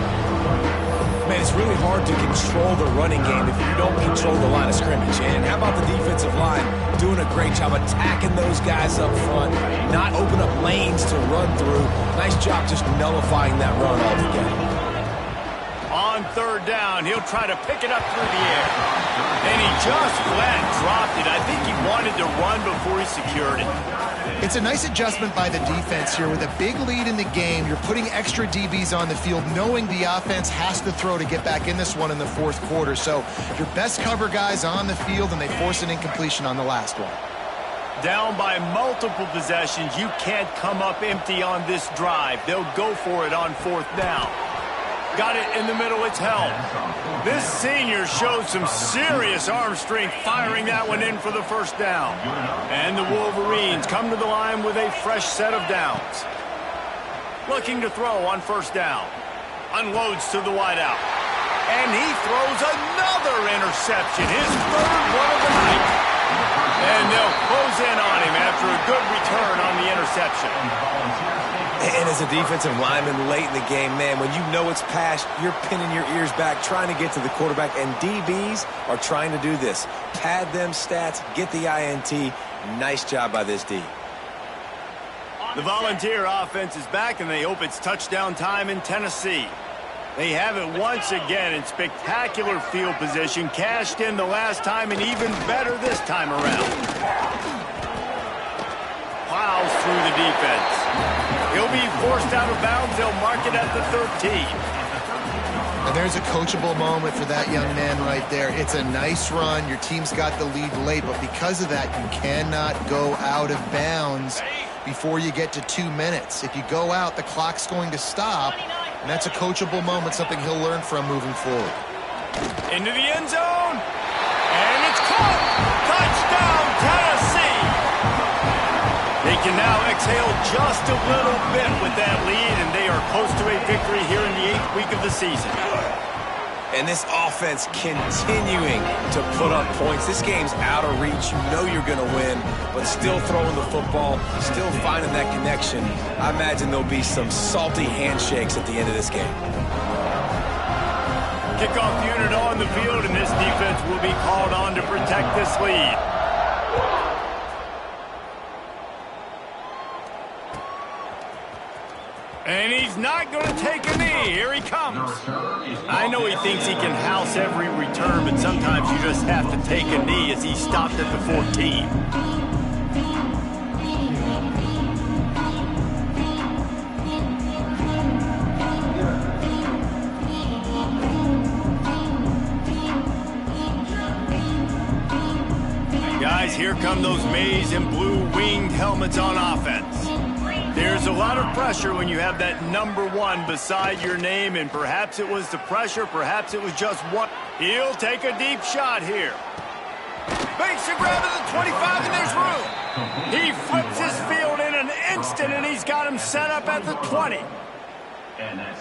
Man, it's really hard to control the running game if you don't control the line of scrimmage. And how about the defensive line doing a great job attacking those guys up front, not open up lanes to run through. Nice job just nullifying that run altogether. On third down. He'll try to pick it up through the air. And he just flat dropped it. I think he wanted to run before he secured it. It's a nice adjustment by the defense here. With a big lead in the game, you're putting extra DBs on the field, knowing the offense has to throw to get back in this one in the fourth quarter. So your best cover guys on the field, and they force an incompletion on the last one. Down by multiple possessions, you can't come up empty on this drive. They'll go for it on fourth down. Got it in the middle, it's held. This senior showed some serious arm strength firing that one in for the first down. And the Wolverines come to the line with a fresh set of downs. Looking to throw on first down. Unloads to the wideout. And he throws another interception, his third one of the night. And they'll close in on him after a good return on the interception. And as a defensive lineman late in the game, man, when you know it's past, you're pinning your ears back, trying to get to the quarterback, and DBs are trying to do this. Pad them stats, get the INT. Nice job by this D. The Volunteer offense is back, and they hope it's touchdown time in Tennessee. They have it once again in spectacular field position, cashed in the last time, and even better this time around. Plows through the defense. He'll be forced out of bounds. They'll mark it at the 13. And there's a coachable moment for that young man right there. It's a nice run. Your team's got the lead late, but because of that, you cannot go out of bounds before you get to 2 minutes. If you go out, the clock's going to stop, and that's a coachable moment, something he'll learn from moving forward. Into the end zone, and it's caught. Touchdown, Tennessee. They can now exhale just a little bit with that lead, and they are close to a victory here in the 8th week of the season. And this offense continuing to put up points. This game's out of reach. You know you're going to win, but still throwing the football, still finding that connection. I imagine there'll be some salty handshakes at the end of this game. Kickoff unit on the field, and this defense will be called on to protect this lead. And he's not going to take a knee. Here he comes. I know he thinks he can house every return, but sometimes you just have to take a knee as he stopped at the 14. Guys, here come those maize and blue winged helmets on offense. There's a lot of pressure when you have that number 1 beside your name, and perhaps it was the pressure, perhaps it was just one. He'll take a deep shot here. Makes a grab at the 25, and there's room. He flips his field in an instant, and he's got him set up at the 20.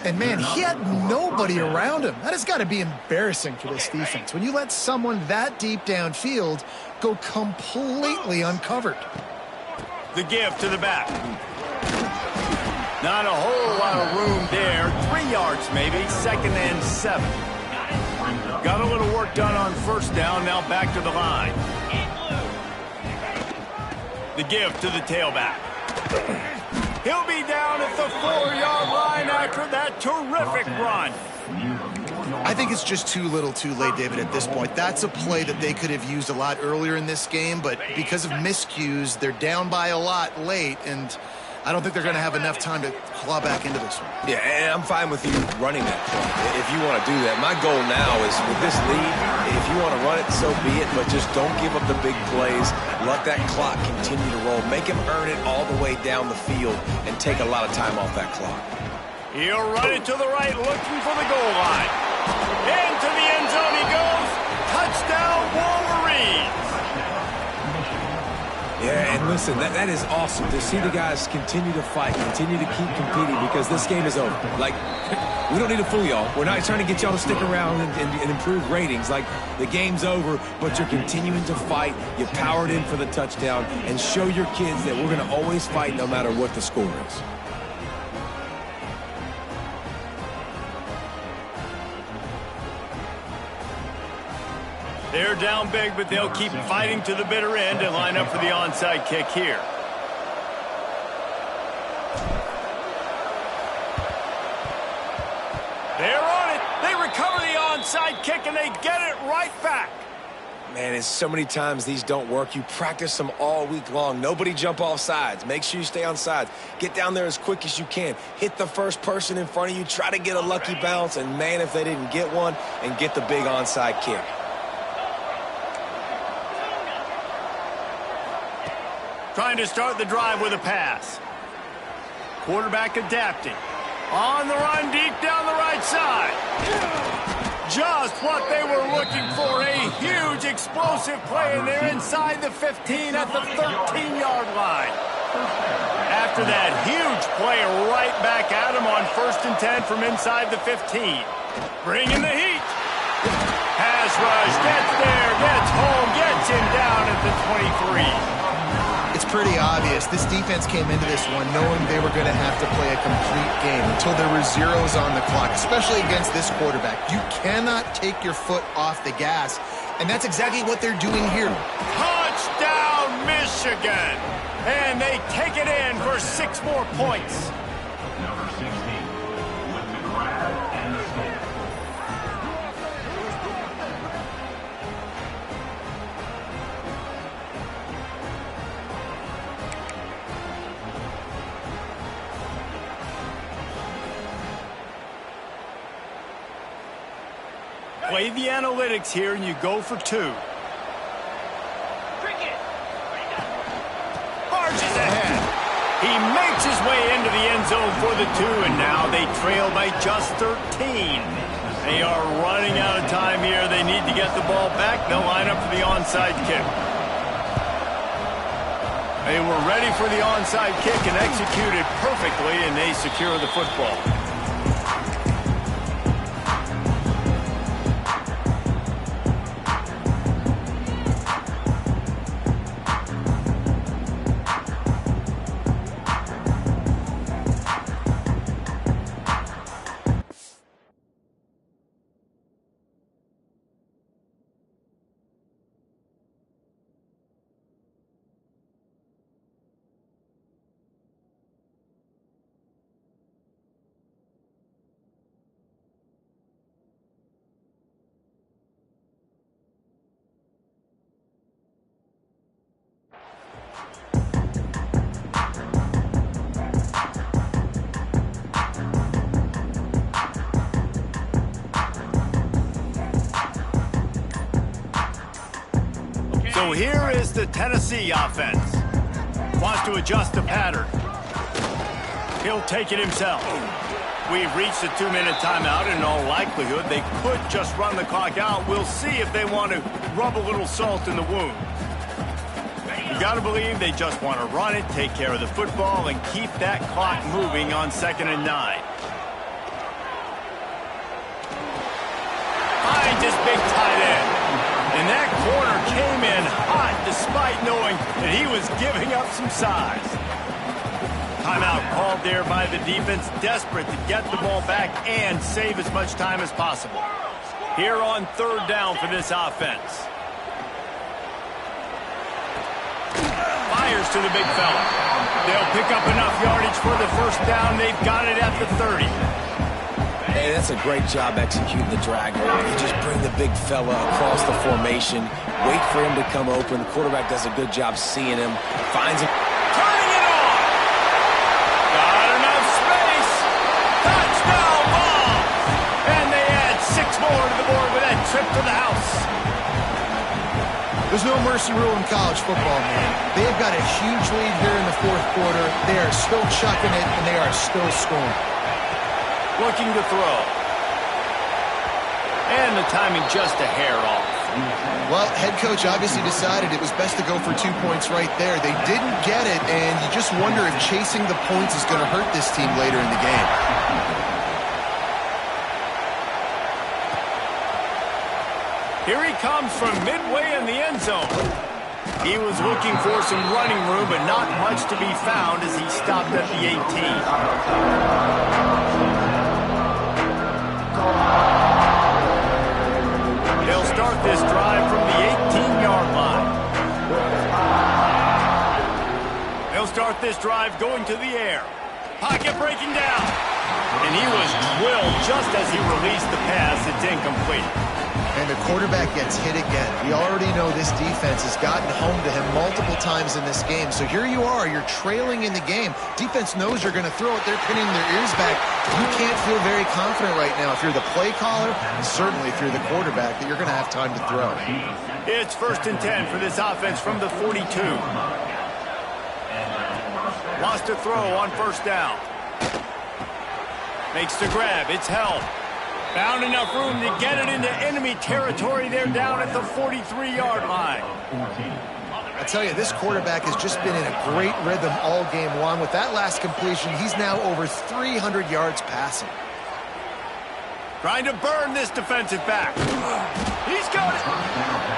And, man, he had nobody around him. That has got to be embarrassing for this defense. When you let someone that deep downfield go completely uncovered. The give to the back. Not a whole lot of room there. 3 yards maybe, 2nd and 7. Got a little work done on first down, now back to the line. The give to the tailback. He'll be down at the 4-yard line after that terrific run. I think it's just too little too late, David, at this point. That's a play that they could have used a lot earlier in this game, but because of miscues, they're down by a lot late, and I don't think they're going to have enough time to claw back into this one. Yeah, and I'm fine with you running that play if you want to do that. My goal now is with this lead, if you want to run it, so be it, but just don't give up the big plays. Let that clock continue to roll. Make him earn it all the way down the field and take a lot of time off that clock. He'll run it to the right, looking for the goal line. Into the end zone he goes. Touchdown, Wolverines. Yeah, and listen, that is awesome to see the guys continue to fight, continue to keep competing, because this game is over. Like, we don't need to fool y'all. We're not trying to get y'all to stick around and improve ratings. Like, the game's over, but you're continuing to fight. You powered in for the touchdown, and show your kids that we're going to always fight no matter what the score is. They're down big, but they'll keep fighting to the bitter end and line up for the onside kick here. They're on it. They recover the onside kick, and they get it right back. Man, it's so many times these don't work. You practice them all week long. Nobody jump off sides. Make sure you stay on sides. Get down there as quick as you can. Hit the first person in front of you. Try to get a lucky bounce. And, man, if they didn't get one, and get the big onside kick. Trying to start the drive with a pass. Quarterback adapting. On the run, deep down the right side. Just what they were looking for. A huge explosive play, and they're inside the 15 at the 13-yard line. After that huge play, right back at him on 1st and 10 from inside the 15. Bringing the heat. Pass rush, gets there, gets home, gets him down at the 23. It's pretty obvious. This defense came into this one knowing they were going to have to play a complete game until there were zeros on the clock, especially against this quarterback. You cannot take your foot off the gas, and that's exactly what they're doing here. Touchdown, Michigan! And they take it in for 6 more points. Number 16 with the grab and the snap. Play the analytics here, and you go for 2. Marches ahead. He makes his way into the end zone for the 2, and now they trail by just 13. They are running out of time here. They need to get the ball back. They'll line up for the onside kick. They were ready for the onside kick and executed perfectly, and they secure the football. So here is the Tennessee offense. Wants to adjust the pattern. He'll take it himself. We've reached the 2-minute timeout. In all likelihood, they could just run the clock out. We'll see if they want to rub a little salt in the wound. You got to believe they just want to run it, take care of the football, and keep that clock moving on 2nd and 9. Finds his big tight end. And that corner came in hot despite knowing that he was giving up some size. Timeout called there by the defense, desperate to get the ball back and save as much time as possible. Here on 3rd down for this offense. Fires to the big fella. They'll pick up enough yardage for the 1st down. They've got it at the 30. Hey, that's a great job executing the drag route. You just bring the big fella across the formation, wait for him to come open. The quarterback does a good job seeing him, finds him. Turning it on! Got enough space! Touchdown ball! And they add 6 more to the board with that trip to the house. There's no mercy rule in college football, man. They've got a huge lead here in the 4th quarter. They are still chucking it, and they are still scoring. Looking to throw. And the timing just a hair off. Well, head coach obviously decided it was best to go for 2 points right there. They didn't get it, and you just wonder if chasing the points is going to hurt this team later in the game. Here he comes from midway in the end zone. He was looking for some running room, but not much to be found as he stopped at the 18. They'll start this drive from the 18-yard line. They'll start this drive going to the air. Pocket breaking down. And he was drilled just as he released the pass. It's incomplete. And the quarterback gets hit again. We already know this defense has gotten home to him multiple times in this game. So here you are, you're trailing in the game. Defense knows you're going to throw it. They're pinning their ears back. You can't feel very confident right now if you're the play caller, and certainly if you're the quarterback, that you're going to have time to throw. It's 1st and 10 for this offense from the 42. Lost a throw on 1st down. Makes the grab. It's held. Found enough room to get it into enemy territory. They're down at the 43-yard line. I tell you, this quarterback has just been in a great rhythm all game long. With that last completion, he's now over 300 yards passing. Trying to burn this defensive back. He's got it.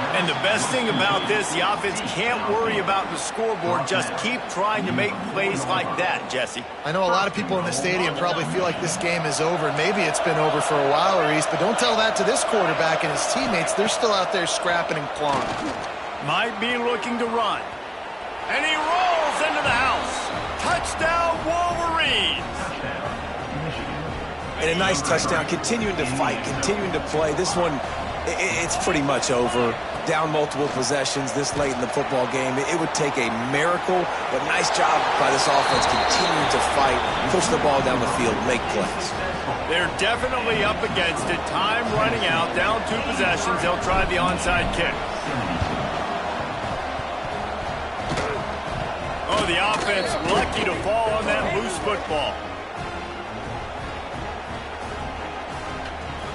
And the best thing about this, the offense can't worry about the scoreboard. Just keep trying to make plays like that, Jesse. I know a lot of people in the stadium probably feel like this game is over. Maybe it's been over for a while, Reese, but don't tell that to this quarterback and his teammates. They're still out there scrapping and clawing. Might be looking to run. And he rolls into the house. Touchdown, Wolverines. And a nice touchdown, continuing to fight, continuing to play. This one, it's pretty much over. Down multiple possessions this late in the football game. It would take a miracle, but nice job by this offense continuing to fight, push the ball down the field, make plays. They're definitely up against it. Time running out, down 2 possessions. They'll try the onside kick. Oh, the offense lucky to fall on that loose football.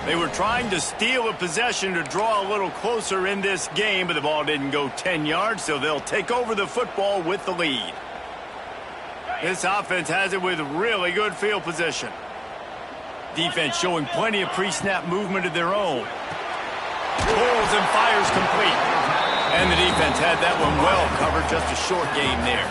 They were trying to steal a possession to draw a little closer in this game, but the ball didn't go 10 yards, so they'll take over the football with the lead. This offense has it with really good field position. Defense showing plenty of pre-snap movement of their own. Pulls and fires complete. And the defense had that one well covered, just a short game there.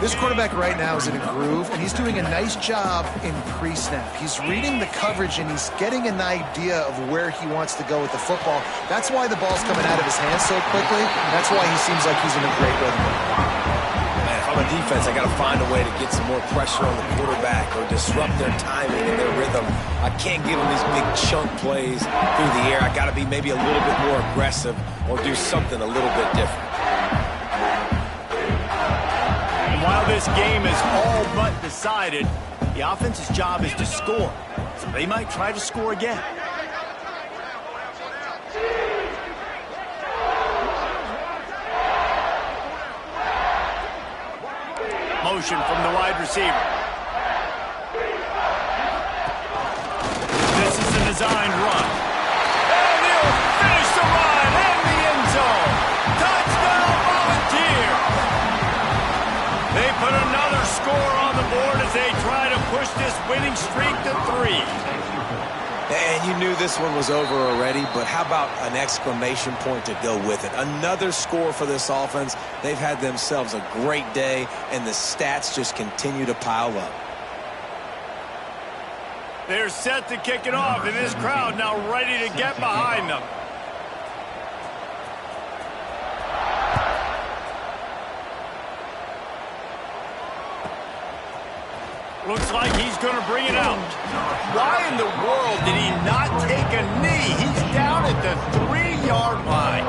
This quarterback right now is in a groove, and he's doing a nice job in pre-snap. He's reading the coverage, and he's getting an idea of where he wants to go with the football. That's why the ball's coming out of his hands so quickly. That's why he seems like he's in a great rhythm. Man, if I'm a defense, I got to find a way to get some more pressure on the quarterback or disrupt their timing and their rhythm. I can't give them these big chunk plays through the air. I got to be maybe a little bit more aggressive or do something a little bit different. While this game is all but decided, the offense's job is to score. So they might try to score again. Motion from the wide receiver. This is a designed run. And he'll finish the run in the end zone. Touchdown, Volunteer! They put another score on the board as they try to push this winning streak to 3. And you knew this one was over already, but how about an exclamation point to go with it? Another score for this offense. They've had themselves a great day, and the stats just continue to pile up. They're set to kick it off, and this crowd now ready to get behind them. Looks like he's going to bring it out. Why in the world did he not take a knee? He's down at the 3-yard line.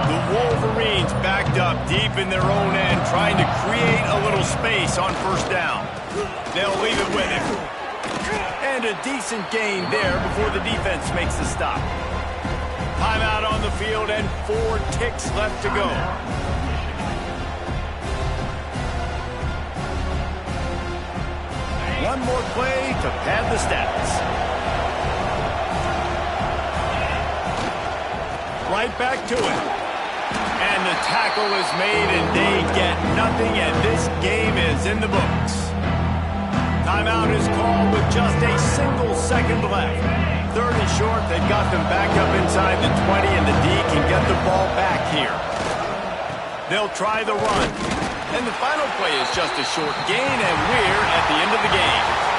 The Wolverines backed up deep in their own end, trying to create a little space on 1st down. They'll leave it with him. And a decent gain there before the defense makes the stop. Timeout on the field and 4 ticks left to go. One more play to pad the stats. Right back to it. And the tackle is made, and they get nothing, and this game is in the books. Timeout is called with just a single second left. 3rd and short, they've got them back up inside the 20, and the D can get the ball back here. They'll try the run. And the final play is just a short gain, and we're at the end of the game.